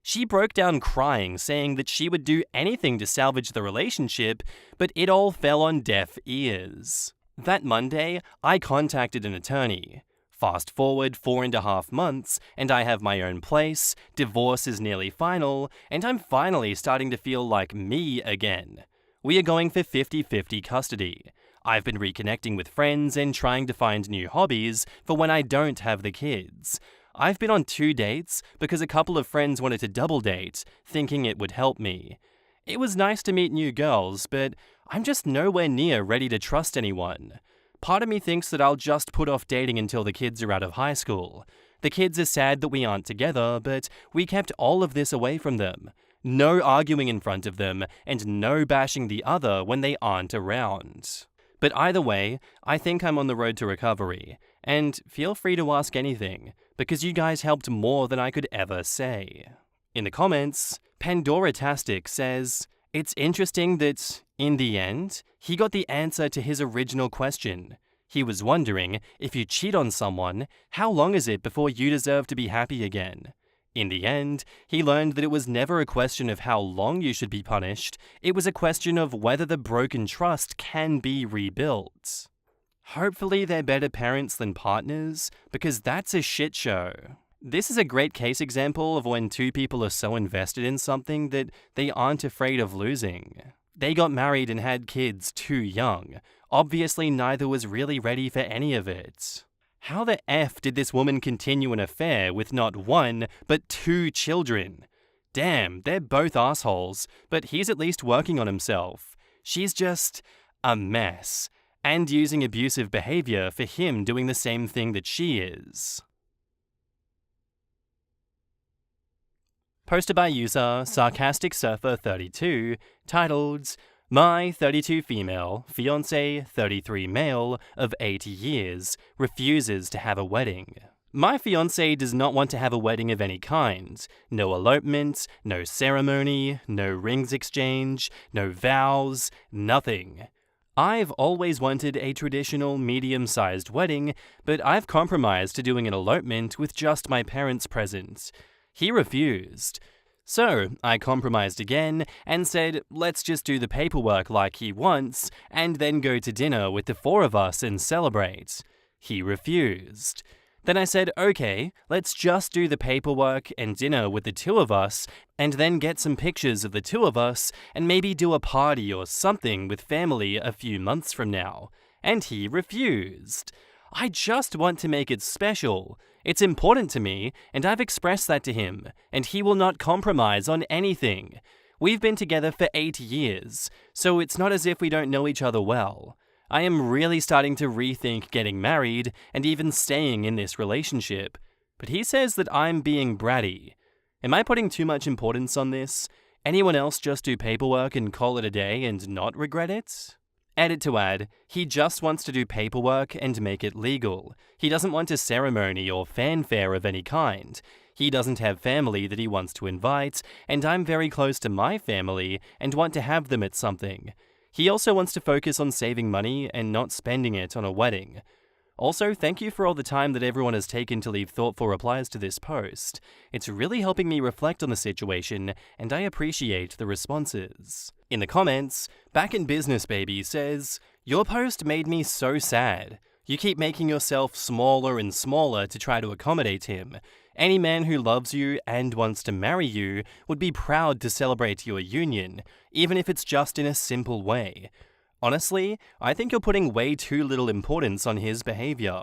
She broke down crying, saying that she would do anything to salvage the relationship, but it all fell on deaf ears. That Monday, I contacted an attorney. Fast forward 4.5 months, and I have my own place, divorce is nearly final, and I'm finally starting to feel like me again. We are going for 50-50 custody. I've been reconnecting with friends and trying to find new hobbies for when I don't have the kids. I've been on 2 dates because a couple of friends wanted to double date, thinking it would help me. It was nice to meet new girls, but I'm just nowhere near ready to trust anyone. Part of me thinks that I'll just put off dating until the kids are out of high school. The kids are sad that we aren't together, but we kept all of this away from them. No arguing in front of them, and no bashing the other when they aren't around. But either way, I think I'm on the road to recovery. And feel free to ask anything, because you guys helped more than I could ever say. In the comments, Pandora-tastic says, "It's interesting that, in the end, he got the answer to his original question. He was wondering, if you cheat on someone, how long is it before you deserve to be happy again? In the end, he learned that it was never a question of how long you should be punished, it was a question of whether the broken trust can be rebuilt." Hopefully they're better parents than partners, because that's a shit show. This is a great case example of when two people are so invested in something that they aren't afraid of losing. They got married and had kids too young. Obviously neither was really ready for any of it. How the F did this woman continue an affair with not 1, but 2 children? Damn, they're both assholes, but he's at least working on himself. She's just a mess, and using abusive behavior for him doing the same thing that she is. Posted by user SarcasticSurfer32, titled, "My 32 female, fiancé 33 male of 80 years refuses to have a wedding. My fiancé does not want to have a wedding of any kind. No elopement, no ceremony, no rings exchange, no vows, nothing. I've always wanted a traditional medium-sized wedding, but I've compromised to doing an elopement with just my parents present. He refused. So I compromised again and said, let's just do the paperwork like he wants and then go to dinner with the 4 of us and celebrate. He refused. Then I said, okay, let's just do the paperwork and dinner with the 2 of us and then get some pictures of the 2 of us and maybe do a party or something with family a few months from now. And he refused. I just want to make it special. It's important to me, and I've expressed that to him, and he will not compromise on anything. We've been together for 8 years, so it's not as if we don't know each other well. I am really starting to rethink getting married and even staying in this relationship. But he says that I'm being bratty. Am I putting too much importance on this? Anyone else just do paperwork and call it a day and not regret it? Edit to add, he just wants to do paperwork and make it legal. He doesn't want a ceremony or fanfare of any kind. He doesn't have family that he wants to invite, and I'm very close to my family and want to have them at something. He also wants to focus on saving money and not spending it on a wedding. Also, thank you for all the time that everyone has taken to leave thoughtful replies to this post. It's really helping me reflect on the situation, and I appreciate the responses. In the comments, Back in Business Baby says, "Your post made me so sad. You keep making yourself smaller and smaller to try to accommodate him. Any man who loves you and wants to marry you would be proud to celebrate your union, even if it's just in a simple way. Honestly, I think you're putting way too little importance on his behavior."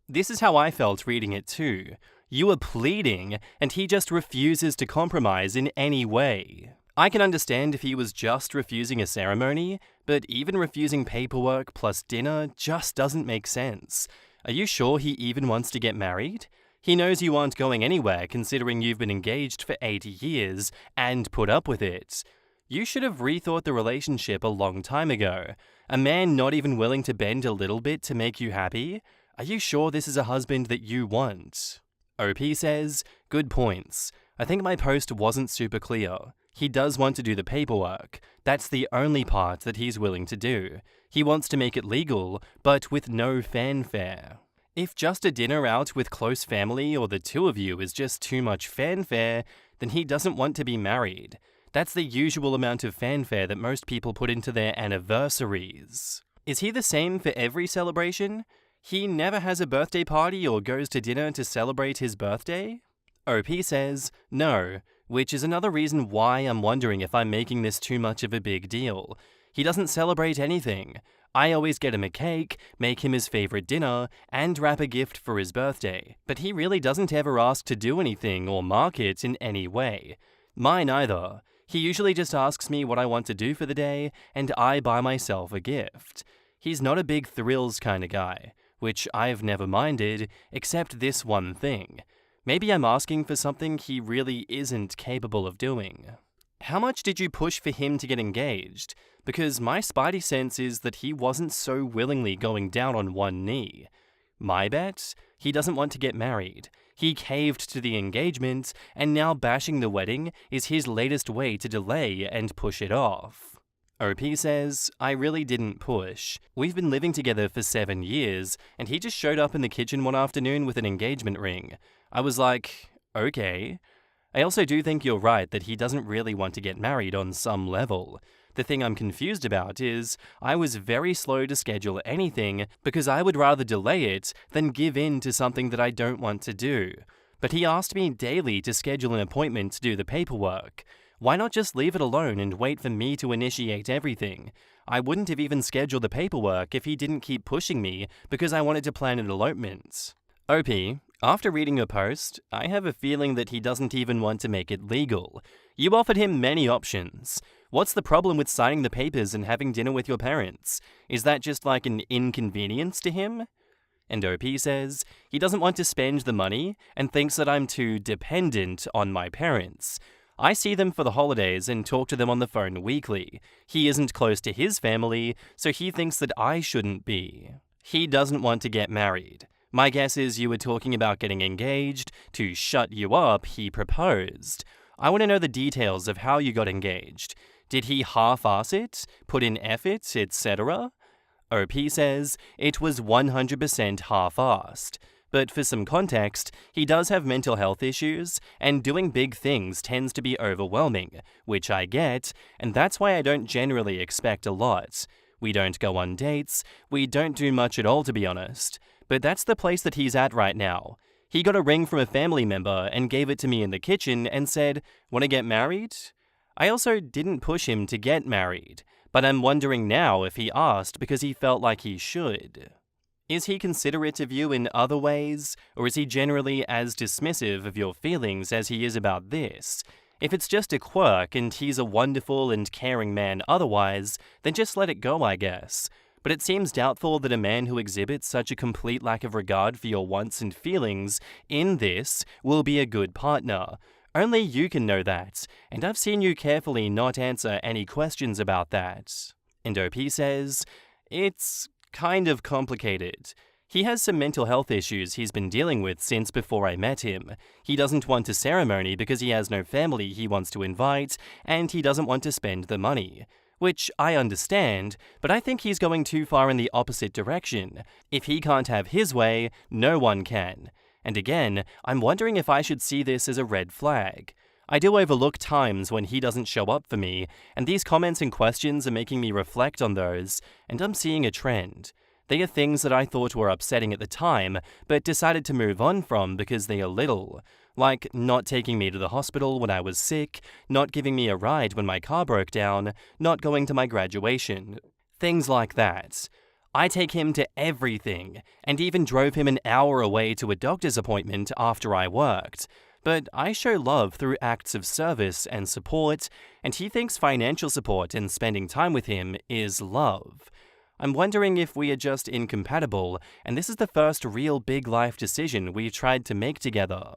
This is how I felt reading it too. You are pleading, and he just refuses to compromise in any way. I can understand if he was just refusing a ceremony, but even refusing paperwork plus dinner just doesn't make sense. Are you sure he even wants to get married? He knows you aren't going anywhere considering you've been engaged for 80 years and put up with it. You should have rethought the relationship a long time ago. A man not even willing to bend a little bit to make you happy? Are you sure this is a husband that you want? OP says, "Good points. I think my post wasn't super clear. He does want to do the paperwork. That's the only part that he's willing to do. He wants to make it legal, but with no fanfare. If just a dinner out with close family or the two of you is just too much fanfare, then he doesn't want to be married. That's the usual amount of fanfare that most people put into their anniversaries. Is he the same for every celebration? He never has a birthday party or goes to dinner to celebrate his birthday?" OP says, "No, which is another reason why I'm wondering if I'm making this too much of a big deal. He doesn't celebrate anything. I always get him a cake, make him his favorite dinner, and wrap a gift for his birthday. But he really doesn't ever ask to do anything or mark it in any way. Mine either. He usually just asks me what I want to do for the day, and I buy myself a gift. He's not a big thrills kind of guy, which I've never minded, except this one thing. Maybe I'm asking for something he really isn't capable of doing." How much did you push for him to get engaged? Because my spidey sense is that he wasn't so willingly going down on one knee. My bet? He doesn't want to get married. He caved to the engagement, and now bashing the wedding is his latest way to delay and push it off. OP says, "I really didn't push. We've been living together for 7 years, and he just showed up in the kitchen one afternoon with an engagement ring. I was like, okay. I also do think you're right that he doesn't really want to get married on some level. The thing I'm confused about is I was very slow to schedule anything because I would rather delay it than give in to something that I don't want to do. But he asked me daily to schedule an appointment to do the paperwork. Why not just leave it alone and wait for me to initiate everything? I wouldn't have even scheduled the paperwork if he didn't keep pushing me because I wanted to plan an elopement." OP, after reading your post, I have a feeling that he doesn't even want to make it legal. You offered him many options. What's the problem with signing the papers and having dinner with your parents? Is that just like an inconvenience to him? And OP says, "He doesn't want to spend the money and thinks that I'm too dependent on my parents. I see them for the holidays and talk to them on the phone weekly. He isn't close to his family, so he thinks that I shouldn't be. He doesn't want to get married. My guess is you were talking about getting engaged. To shut you up, he proposed. I want to know the details of how you got engaged. Did he half-ass it, put in effort, etc.? OP says it was 100% half-assed. But for some context, he does have mental health issues, and doing big things tends to be overwhelming, which I get, and that's why I don't generally expect a lot. We don't go on dates, we don't do much at all to be honest. But that's the place that he's at right now. He got a ring from a family member and gave it to me in the kitchen and said, "Want to get married?" I also didn't push him to get married, but I'm wondering now if he asked because he felt like he should. Is he considerate of you in other ways, or is he generally as dismissive of your feelings as he is about this? If it's just a quirk and he's a wonderful and caring man otherwise, then just let it go, I guess. But it seems doubtful that a man who exhibits such a complete lack of regard for your wants and feelings in this will be a good partner. Only you can know that, and I've seen you carefully not answer any questions about that. And OP says, it's kind of complicated. He has some mental health issues he's been dealing with since before I met him. He doesn't want a ceremony because he has no family he wants to invite, and he doesn't want to spend the money. Which I understand, but I think he's going too far in the opposite direction. If he can't have his way, no one can. And again, I'm wondering if I should see this as a red flag. I do overlook times when he doesn't show up for me, and these comments and questions are making me reflect on those, and I'm seeing a trend. They are things that I thought were upsetting at the time, but decided to move on from because they are little. Like not taking me to the hospital when I was sick, not giving me a ride when my car broke down, not going to my graduation. Things like that. I take him to everything, and even drove him an hour away to a doctor's appointment after I worked. But I show love through acts of service and support, and he thinks financial support and spending time with him is love. I'm wondering if we are just incompatible, and this is the first real big life decision we've tried to make together.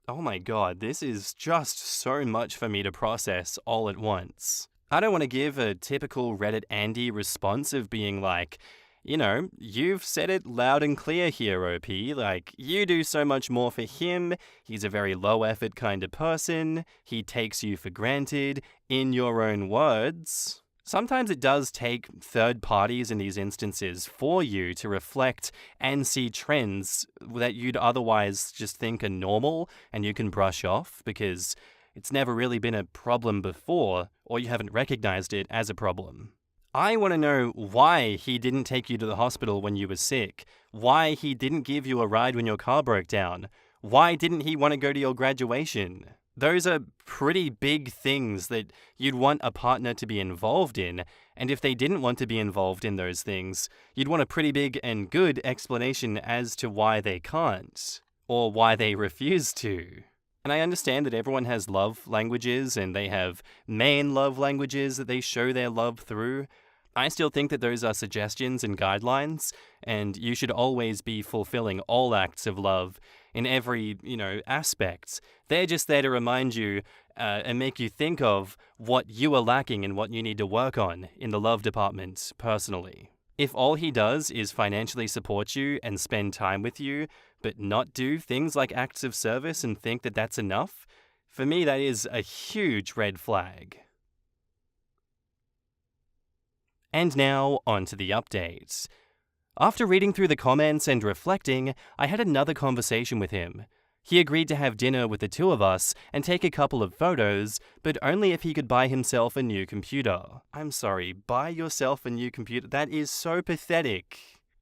Oh my god, this is just so much for me to process all at once. I don't want to give a typical Reddit Andy response of being like, you've said it loud and clear here, OP. Like, you do so much more for him. He's a very low effort kind of person. He takes you for granted, in your own words. Sometimes it does take third parties in these instances for you to reflect and see trends that you'd otherwise just think are normal and you can brush off because it's never really been a problem before, or you haven't recognized it as a problem. I want to know why he didn't take you to the hospital when you were sick, why he didn't give you a ride when your car broke down, why didn't he want to go to your graduation? Those are pretty big things that you'd want a partner to be involved in, and if they didn't want to be involved in those things, you'd want a pretty big and good explanation as to why they can't, or why they refuse to. And I understand that everyone has love languages, and they have main love languages that they show their love through. I still think that those are suggestions and guidelines, and you should always be fulfilling all acts of love in every, aspect. They're just there to remind you and make you think of what you are lacking and what you need to work on in the love department personally. If all he does is financially support you and spend time with you, but not do things like acts of service and think that that's enough, for me that is a huge red flag. And now, on to the updates. After reading through the comments and reflecting, I had another conversation with him. He agreed to have dinner with the two of us and take a couple of photos, but only if he could buy himself a new computer. I'm sorry, buy yourself a new computer? That is so pathetic.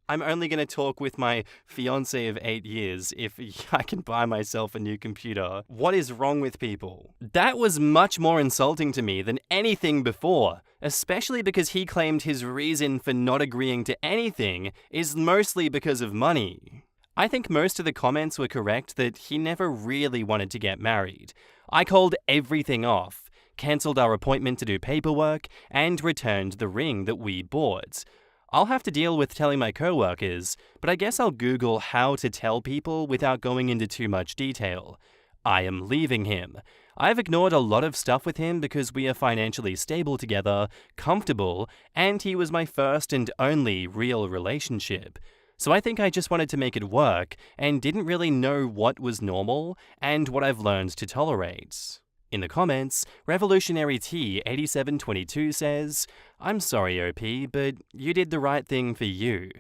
I'm only going to talk with my fiancé of 8 years if I can buy myself a new computer. What is wrong with people? That was much more insulting to me than anything before, especially because he claimed his reason for not agreeing to anything is mostly because of money. I think most of the comments were correct that he never really wanted to get married. I called everything off, cancelled our appointment to do paperwork, and returned the ring that we bought. I'll have to deal with telling my co-workers, but I guess I'll Google how to tell people without going into too much detail. I am leaving him. I've ignored a lot of stuff with him because we are financially stable together, comfortable, and he was my first and only real relationship. So I think I just wanted to make it work and didn't really know what was normal and what I've learned to tolerate. In the comments, Revolutionary T 8722 says, "I'm sorry, OP, but you did the right thing for you.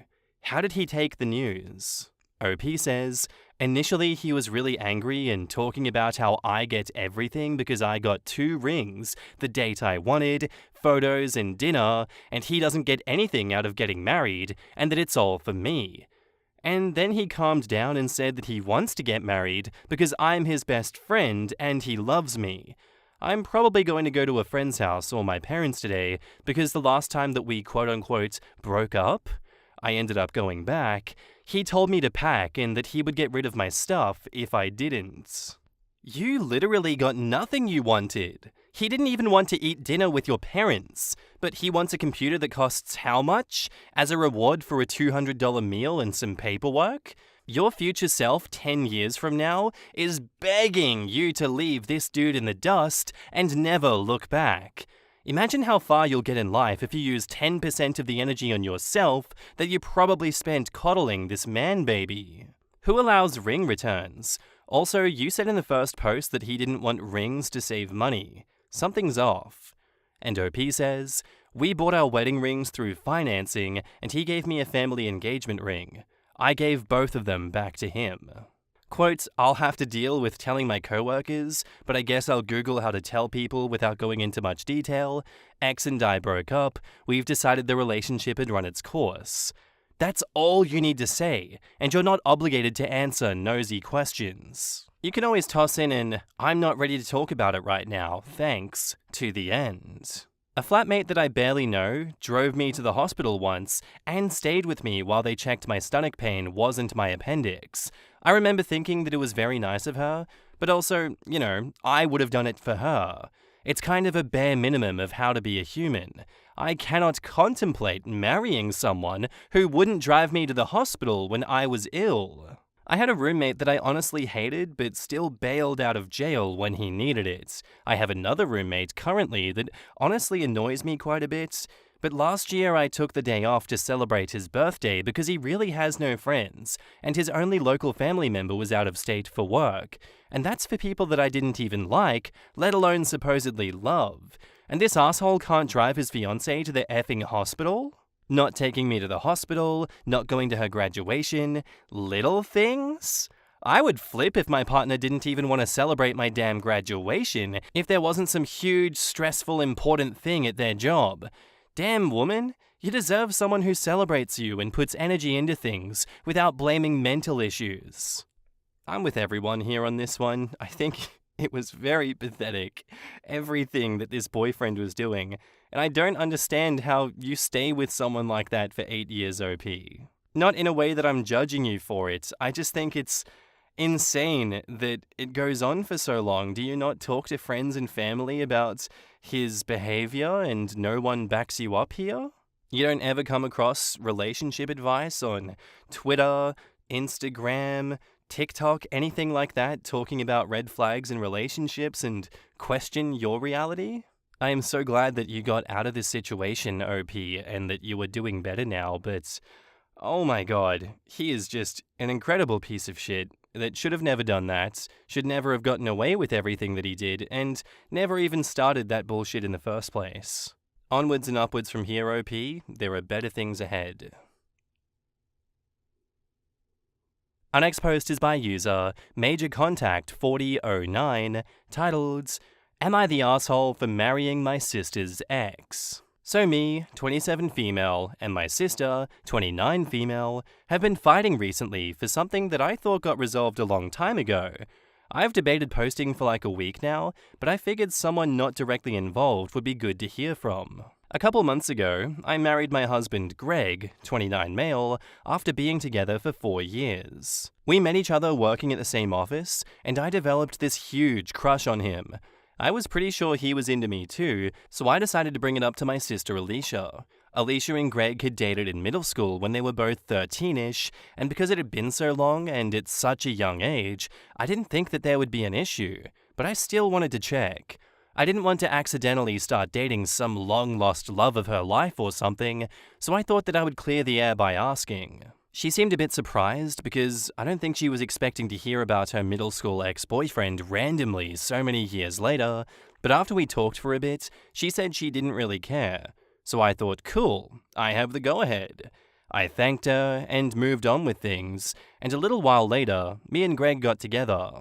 How did he take the news?" OP says, "Initially he was really angry and talking about how I get everything because I got 2 rings, the date I wanted, photos and dinner, and he doesn't get anything out of getting married, and that it's all for me. And then he calmed down and said that he wants to get married because I'm his best friend and he loves me. I'm probably going to go to a friend's house or my parents today because the last time that we quote-unquote broke up, I ended up going back, he told me to pack and that he would get rid of my stuff if I didn't." You literally got nothing you wanted. He didn't even want to eat dinner with your parents, but he wants a computer that costs how much as a reward for a $200 meal and some paperwork? Your future self 10 years from now is begging you to leave this dude in the dust and never look back. Imagine how far you'll get in life if you use 10% of the energy on yourself that you probably spent coddling this man baby. Who allows ring returns? Also, you said in the first post that he didn't want rings to save money. Something's off. And OP says, "We bought our wedding rings through financing and he gave me a family engagement ring. I gave both of them back to him." Quote, "I'll have to deal with telling my coworkers, but I guess I'll Google how to tell people without going into much detail. X and I broke up. We've decided the relationship had run its course." That's all you need to say, and you're not obligated to answer nosy questions. You can always toss in an "I'm not ready to talk about it right now, thanks" to the end. A flatmate that I barely know drove me to the hospital once and stayed with me while they checked my stomach pain wasn't my appendix. I remember thinking that it was very nice of her, but also, I would have done it for her. It's kind of a bare minimum of how to be a human. I cannot contemplate marrying someone who wouldn't drive me to the hospital when I was ill. I had a roommate that I honestly hated but still bailed out of jail when he needed it. I have another roommate currently that honestly annoys me quite a bit. But last year I took the day off to celebrate his birthday because he really has no friends, and his only local family member was out of state for work. And that's for people that I didn't even like, let alone supposedly love. And this asshole can't drive his fiancée to the effing hospital? Not taking me to the hospital, not going to her graduation, little things? I would flip if my partner didn't even want to celebrate my damn graduation if there wasn't some huge, stressful, important thing at their job. Damn woman, you deserve someone who celebrates you and puts energy into things without blaming mental issues. I'm with everyone here on this one. I think it was very pathetic, everything that this boyfriend was doing, and I don't understand how you stay with someone like that for 8 years, OP. Not in a way that I'm judging you for it, I just think it's insane that it goes on for so long. Do you not talk to friends and family about his behavior and no one backs you up here? You don't ever come across relationship advice on Twitter, Instagram, TikTok, anything like that, talking about red flags in relationships and question your reality? I am so glad that you got out of this situation, OP, and that you are doing better now, but oh my god, he is just an incredible piece of shit that should have never done that, should never have gotten away with everything that he did, and never even started that bullshit in the first place. Onwards and upwards from here, OP, there are better things ahead. Our next post is by user Major Contact 4009, titled, "Am I the asshole for marrying my sister's ex?" So me, 27 female, and my sister, 29 female, have been fighting recently for something that I thought got resolved a long time ago. I've debated posting for like a week now, but I figured someone not directly involved would be good to hear from. A couple months ago, I married my husband Greg, 29 male, after being together for 4 years. We met each other working at the same office, and I developed this huge crush on him. I was pretty sure he was into me too, so I decided to bring it up to my sister Alicia. Alicia and Greg had dated in middle school when they were both 13-ish, and because it had been so long and at such a young age, I didn't think that there would be an issue, but I still wanted to check. I didn't want to accidentally start dating some long-lost love of her life or something, so I thought that I would clear the air by asking. She seemed a bit surprised because I don't think she was expecting to hear about her middle school ex-boyfriend randomly so many years later, but after we talked for a bit, she said she didn't really care. So I thought, cool, I have the go-ahead. I thanked her and moved on with things, and a little while later, me and Greg got together.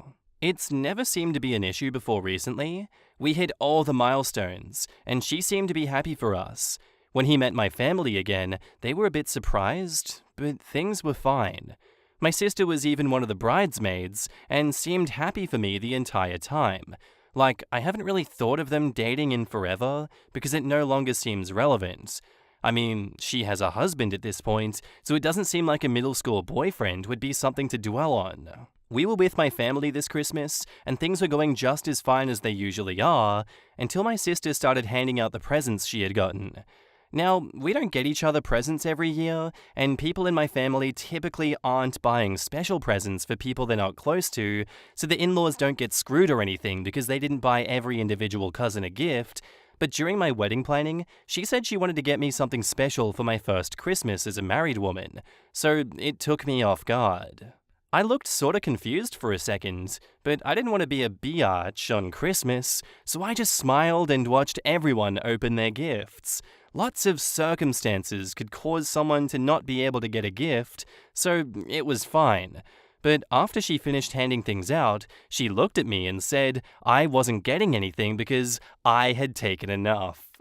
It's never seemed to be an issue before recently. We hit all the milestones, and she seemed to be happy for us. When he met my family again, they were a bit surprised, but things were fine. My sister was even one of the bridesmaids, and seemed happy for me the entire time. Like, I haven't really thought of them dating in forever, because it no longer seems relevant. I mean, she has a husband at this point, so it doesn't seem like a middle school boyfriend would be something to dwell on. We were with my family this Christmas, and things were going just as fine as they usually are, until my sister started handing out the presents she had gotten. Now, we don't get each other presents every year, and people in my family typically aren't buying special presents for people they're not close to, so the in-laws don't get screwed or anything because they didn't buy every individual cousin a gift. But during my wedding planning, she said she wanted to get me something special for my first Christmas as a married woman, so it took me off guard. I looked sorta confused for a second, but I didn't want to be a biatch on Christmas, so I just smiled and watched everyone open their gifts. Lots of circumstances could cause someone to not be able to get a gift, so it was fine. But after she finished handing things out, she looked at me and said I wasn't getting anything because I had taken enough.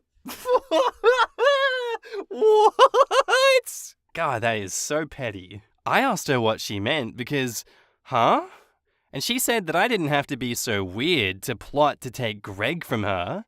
What? God, that is so petty. I asked her what she meant because, huh? And she said that I didn't have to be so weird to plot to take Greg from her.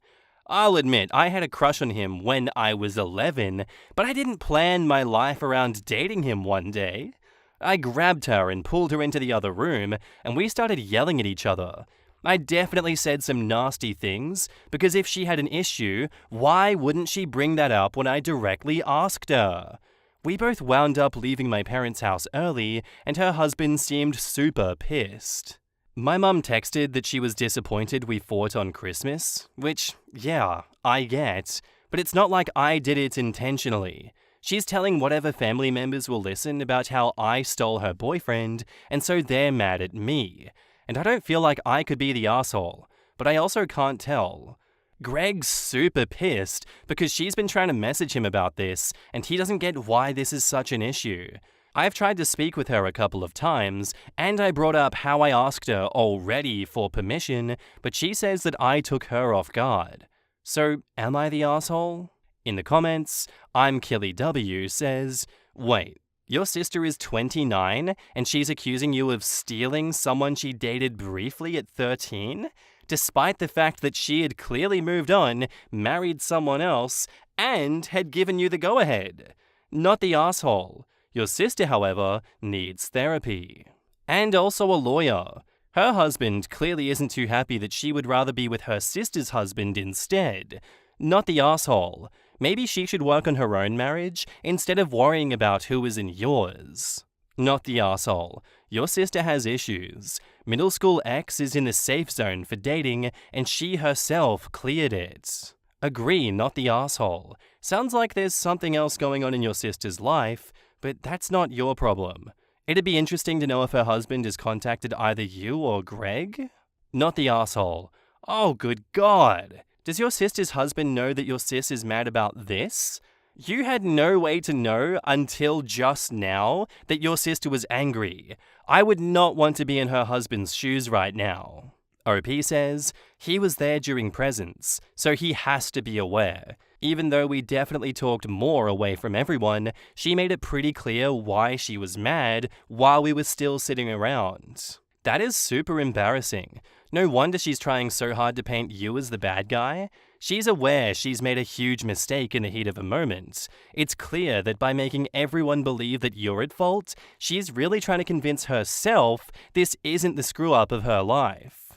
I'll admit, I had a crush on him when I was 11, but I didn't plan my life around dating him one day. I grabbed her and pulled her into the other room, and we started yelling at each other. I definitely said some nasty things, because if she had an issue, why wouldn't she bring that up when I directly asked her? We both wound up leaving my parents' house early, and her husband seemed super pissed. My mum texted that she was disappointed we fought on Christmas, which, yeah, I get, but it's not like I did it intentionally. She's telling whatever family members will listen about how I stole her boyfriend, and so they're mad at me. And I don't feel like I could be the asshole, but I also can't tell. Greg's super pissed because she's been trying to message him about this, and he doesn't get why this is such an issue. I've tried to speak with her a couple of times, and I brought up how I asked her already for permission, but she says that I took her off guard. So, am I the asshole? In the comments, I'm Killy W says, wait, your sister is 29 and she's accusing you of stealing someone she dated briefly at 13? Despite the fact that she had clearly moved on, married someone else, and had given you the go-ahead. Not the asshole. Your sister, however, needs therapy. And also a lawyer. Her husband clearly isn't too happy that she would rather be with her sister's husband instead. Not the asshole. Maybe she should work on her own marriage instead of worrying about who is in yours. Not the asshole. Your sister has issues. Middle school ex is in the safe zone for dating, and she herself cleared it. Agree, not the asshole. Sounds like there's something else going on in your sister's life, but that's not your problem. It'd be interesting to know if her husband has contacted either you or Greg. Not the asshole. Oh, good God. Does your sister's husband know that your sis is mad about this? You had no way to know until just now that your sister was angry. I would not want to be in her husband's shoes right now. OP says, he was there during presents, so he has to be aware. Even though we definitely talked more away from everyone, she made it pretty clear why she was mad while we were still sitting around. That is super embarrassing. No wonder she's trying so hard to paint you as the bad guy. She's aware she's made a huge mistake in the heat of a moment. It's clear that by making everyone believe that you're at fault, she's really trying to convince herself this isn't the screw-up of her life.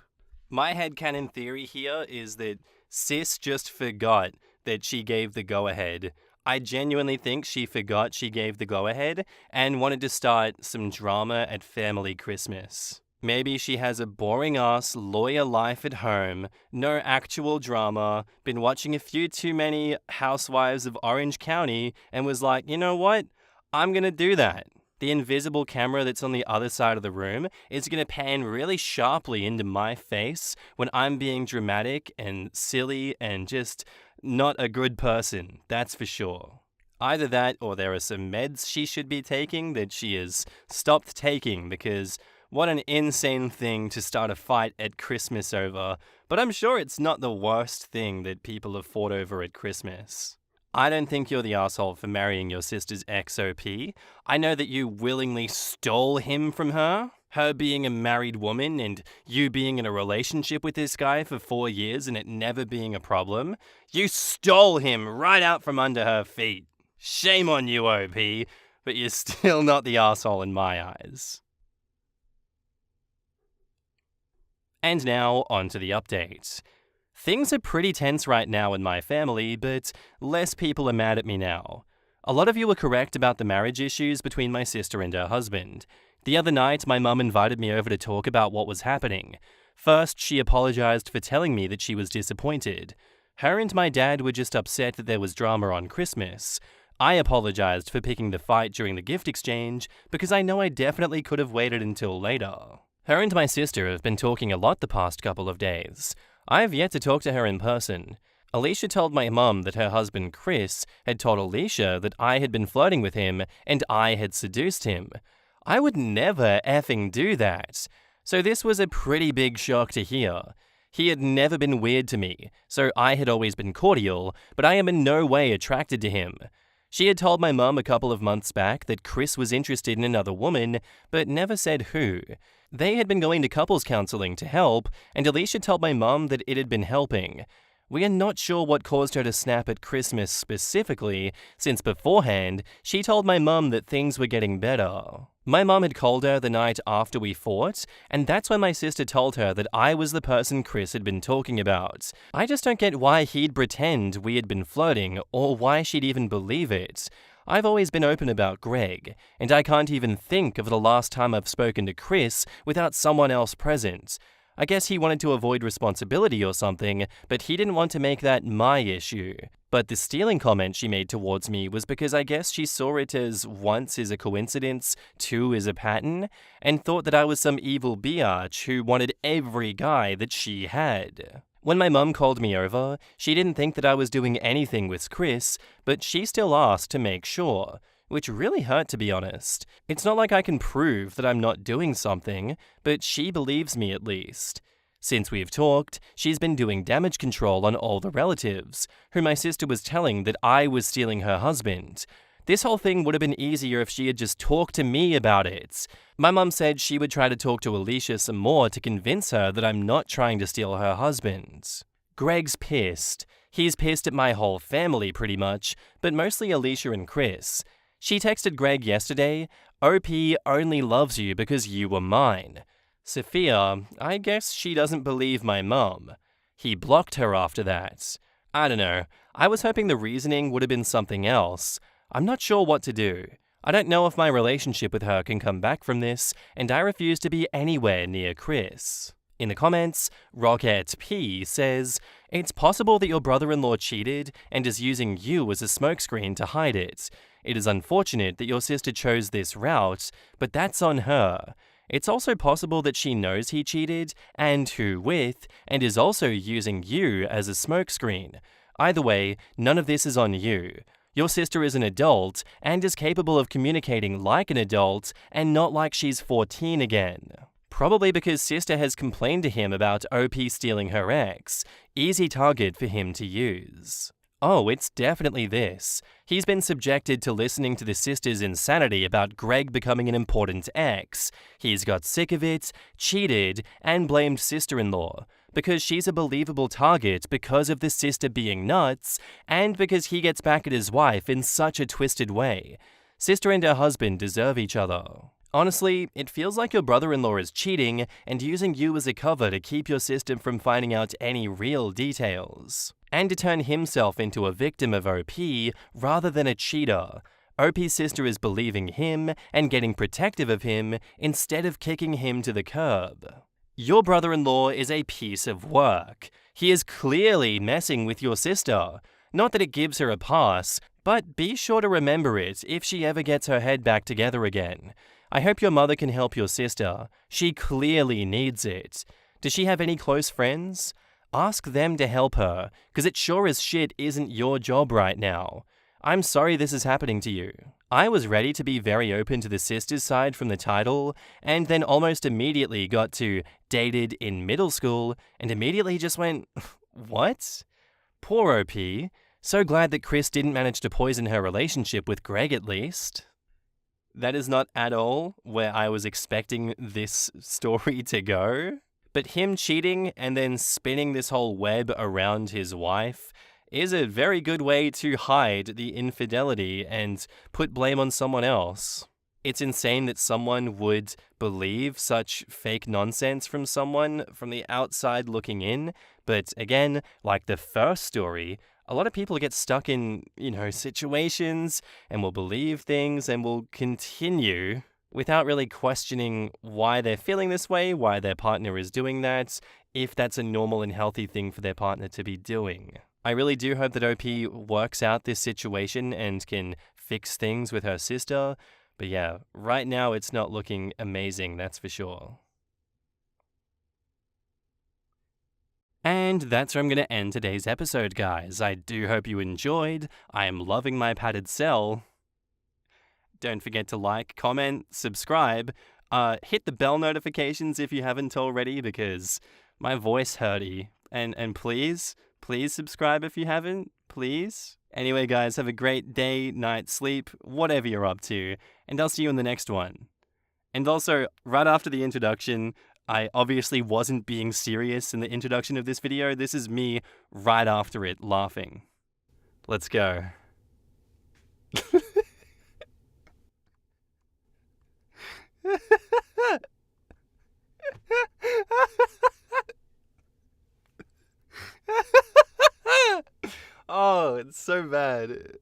My headcanon theory here is that sis just forgot that she gave the go-ahead. I genuinely think she forgot she gave the go-ahead and wanted to start some drama at family Christmas. Maybe she has a boring-ass lawyer life at home, no actual drama, been watching a few too many Housewives of Orange County, and was like, you know what? I'm gonna do that. The invisible camera that's on the other side of the room is gonna pan really sharply into my face when I'm being dramatic and silly and just not a good person, that's for sure. Either that or there are some meds she should be taking that she has stopped taking because what an insane thing to start a fight at Christmas over, but I'm sure it's not the worst thing that people have fought over at Christmas. I don't think you're the asshole for marrying your sister's ex-OP. I know that you willingly stole him from her. Her being a married woman and you being in a relationship with this guy for 4 years and it never being a problem. You stole him right out from under her feet. Shame on you, OP, but you're still not the asshole in my eyes. And now, on to the update. Things are pretty tense right now in my family, but less people are mad at me now. A lot of you were correct about the marriage issues between my sister and her husband. The other night, my mum invited me over to talk about what was happening. First, she apologized for telling me that she was disappointed. Her and my dad were just upset that there was drama on Christmas. I apologized for picking the fight during the gift exchange because I know I definitely could have waited until later. Her and my sister have been talking a lot the past couple of days. I have yet to talk to her in person. Alicia told my mum that her husband Chris had told Alicia that I had been flirting with him and I had seduced him. I would never effing do that. So this was a pretty big shock to hear. He had never been weird to me, so I had always been cordial, but I am in no way attracted to him. She had told my mum a couple of months back that Chris was interested in another woman, but never said who. They had been going to couples counseling to help, and Alicia told my mum that it had been helping. We are not sure what caused her to snap at Christmas specifically, since beforehand, she told my mum that things were getting better. My mum had called her the night after we fought, and that's when my sister told her that I was the person Chris had been talking about. I just don't get why he'd pretend we had been flirting, or why she'd even believe it. I've always been open about Greg, and I can't even think of the last time I've spoken to Chris without someone else present. I guess he wanted to avoid responsibility or something, but he didn't want to make that my issue. But the stealing comment she made towards me was because I guess she saw it as 1 is a coincidence, 2 is a pattern, and thought that I was some evil biatch who wanted every guy that she had. When my mum called me over, she didn't think that I was doing anything with Chris, but she still asked to make sure, which really hurt to be honest. It's not like I can prove that I'm not doing something, but she believes me at least. Since we've talked, she's been doing damage control on all the relatives, who my sister was telling that I was stealing her husband. This whole thing would have been easier if she had just talked to me about it. My mum said she would try to talk to Alicia some more to convince her that I'm not trying to steal her husband. Greg's pissed. He's pissed at my whole family pretty much, but mostly Alicia and Chris. She texted Greg yesterday, "OP only loves you because you were mine." Sophia, I guess she doesn't believe my mum. He blocked her after that. I don't know. I was hoping the reasoning would have been something else. I'm not sure what to do. I don't know if my relationship with her can come back from this, and I refuse to be anywhere near Chris. In the comments, Rocket P says, "It's possible that your brother-in-law cheated and is using you as a smokescreen to hide it. It is unfortunate that your sister chose this route, but that's on her. It's also possible that she knows he cheated, and who with, and is also using you as a smokescreen. Either way, none of this is on you. Your sister is an adult and is capable of communicating like an adult and not like she's 14 again." Probably because sister has complained to him about OP stealing her ex. Easy target for him to use. Oh, it's definitely this. He's been subjected to listening to the sister's insanity about Greg becoming an important ex. He's got sick of it, cheated, and blamed sister-in-law, because she's a believable target because of the sister being nuts, and because he gets back at his wife in such a twisted way. Sister and her husband deserve each other. Honestly, it feels like your brother-in-law is cheating and using you as a cover to keep your sister from finding out any real details. And to turn himself into a victim of OP rather than a cheater. OP's sister is believing him and getting protective of him instead of kicking him to the curb. Your brother-in-law is a piece of work. He is clearly messing with your sister. Not that it gives her a pass, but be sure to remember it if she ever gets her head back together again. I hope your mother can help your sister. She clearly needs it. Does she have any close friends? Ask them to help her, because it sure as shit isn't your job right now. I'm sorry this is happening to you. I was ready to be very open to the sister's side from the title, and then almost immediately got to dated in middle school, and immediately just went, what? Poor OP. So glad that Chris didn't manage to poison her relationship with Greg at least. That is not at all where I was expecting this story to go. But him cheating and then spinning this whole web around his wife is a very good way to hide the infidelity and put blame on someone else. It's insane that someone would believe such fake nonsense from someone from the outside looking in. But again, like the first story, a lot of people get stuck in, situations and will believe things and will continue without really questioning why they're feeling this way, why their partner is doing that, if that's a normal and healthy thing for their partner to be doing. I really do hope that OP works out this situation and can fix things with her sister. But yeah, right now it's not looking amazing, that's for sure. And that's where I'm going to end today's episode, guys. I do hope you enjoyed. I am loving my padded cell. Don't forget to like, comment, subscribe. Hit the bell notifications if you haven't already, because my voice hurty. And please subscribe if you haven't. Please. Anyway, guys, have a great day, night, sleep, whatever you're up to. And I'll see you in the next one. And also, right after the introduction, I obviously wasn't being serious in the introduction of this video. This is me right after it, laughing. Let's go. Oh, it's so bad.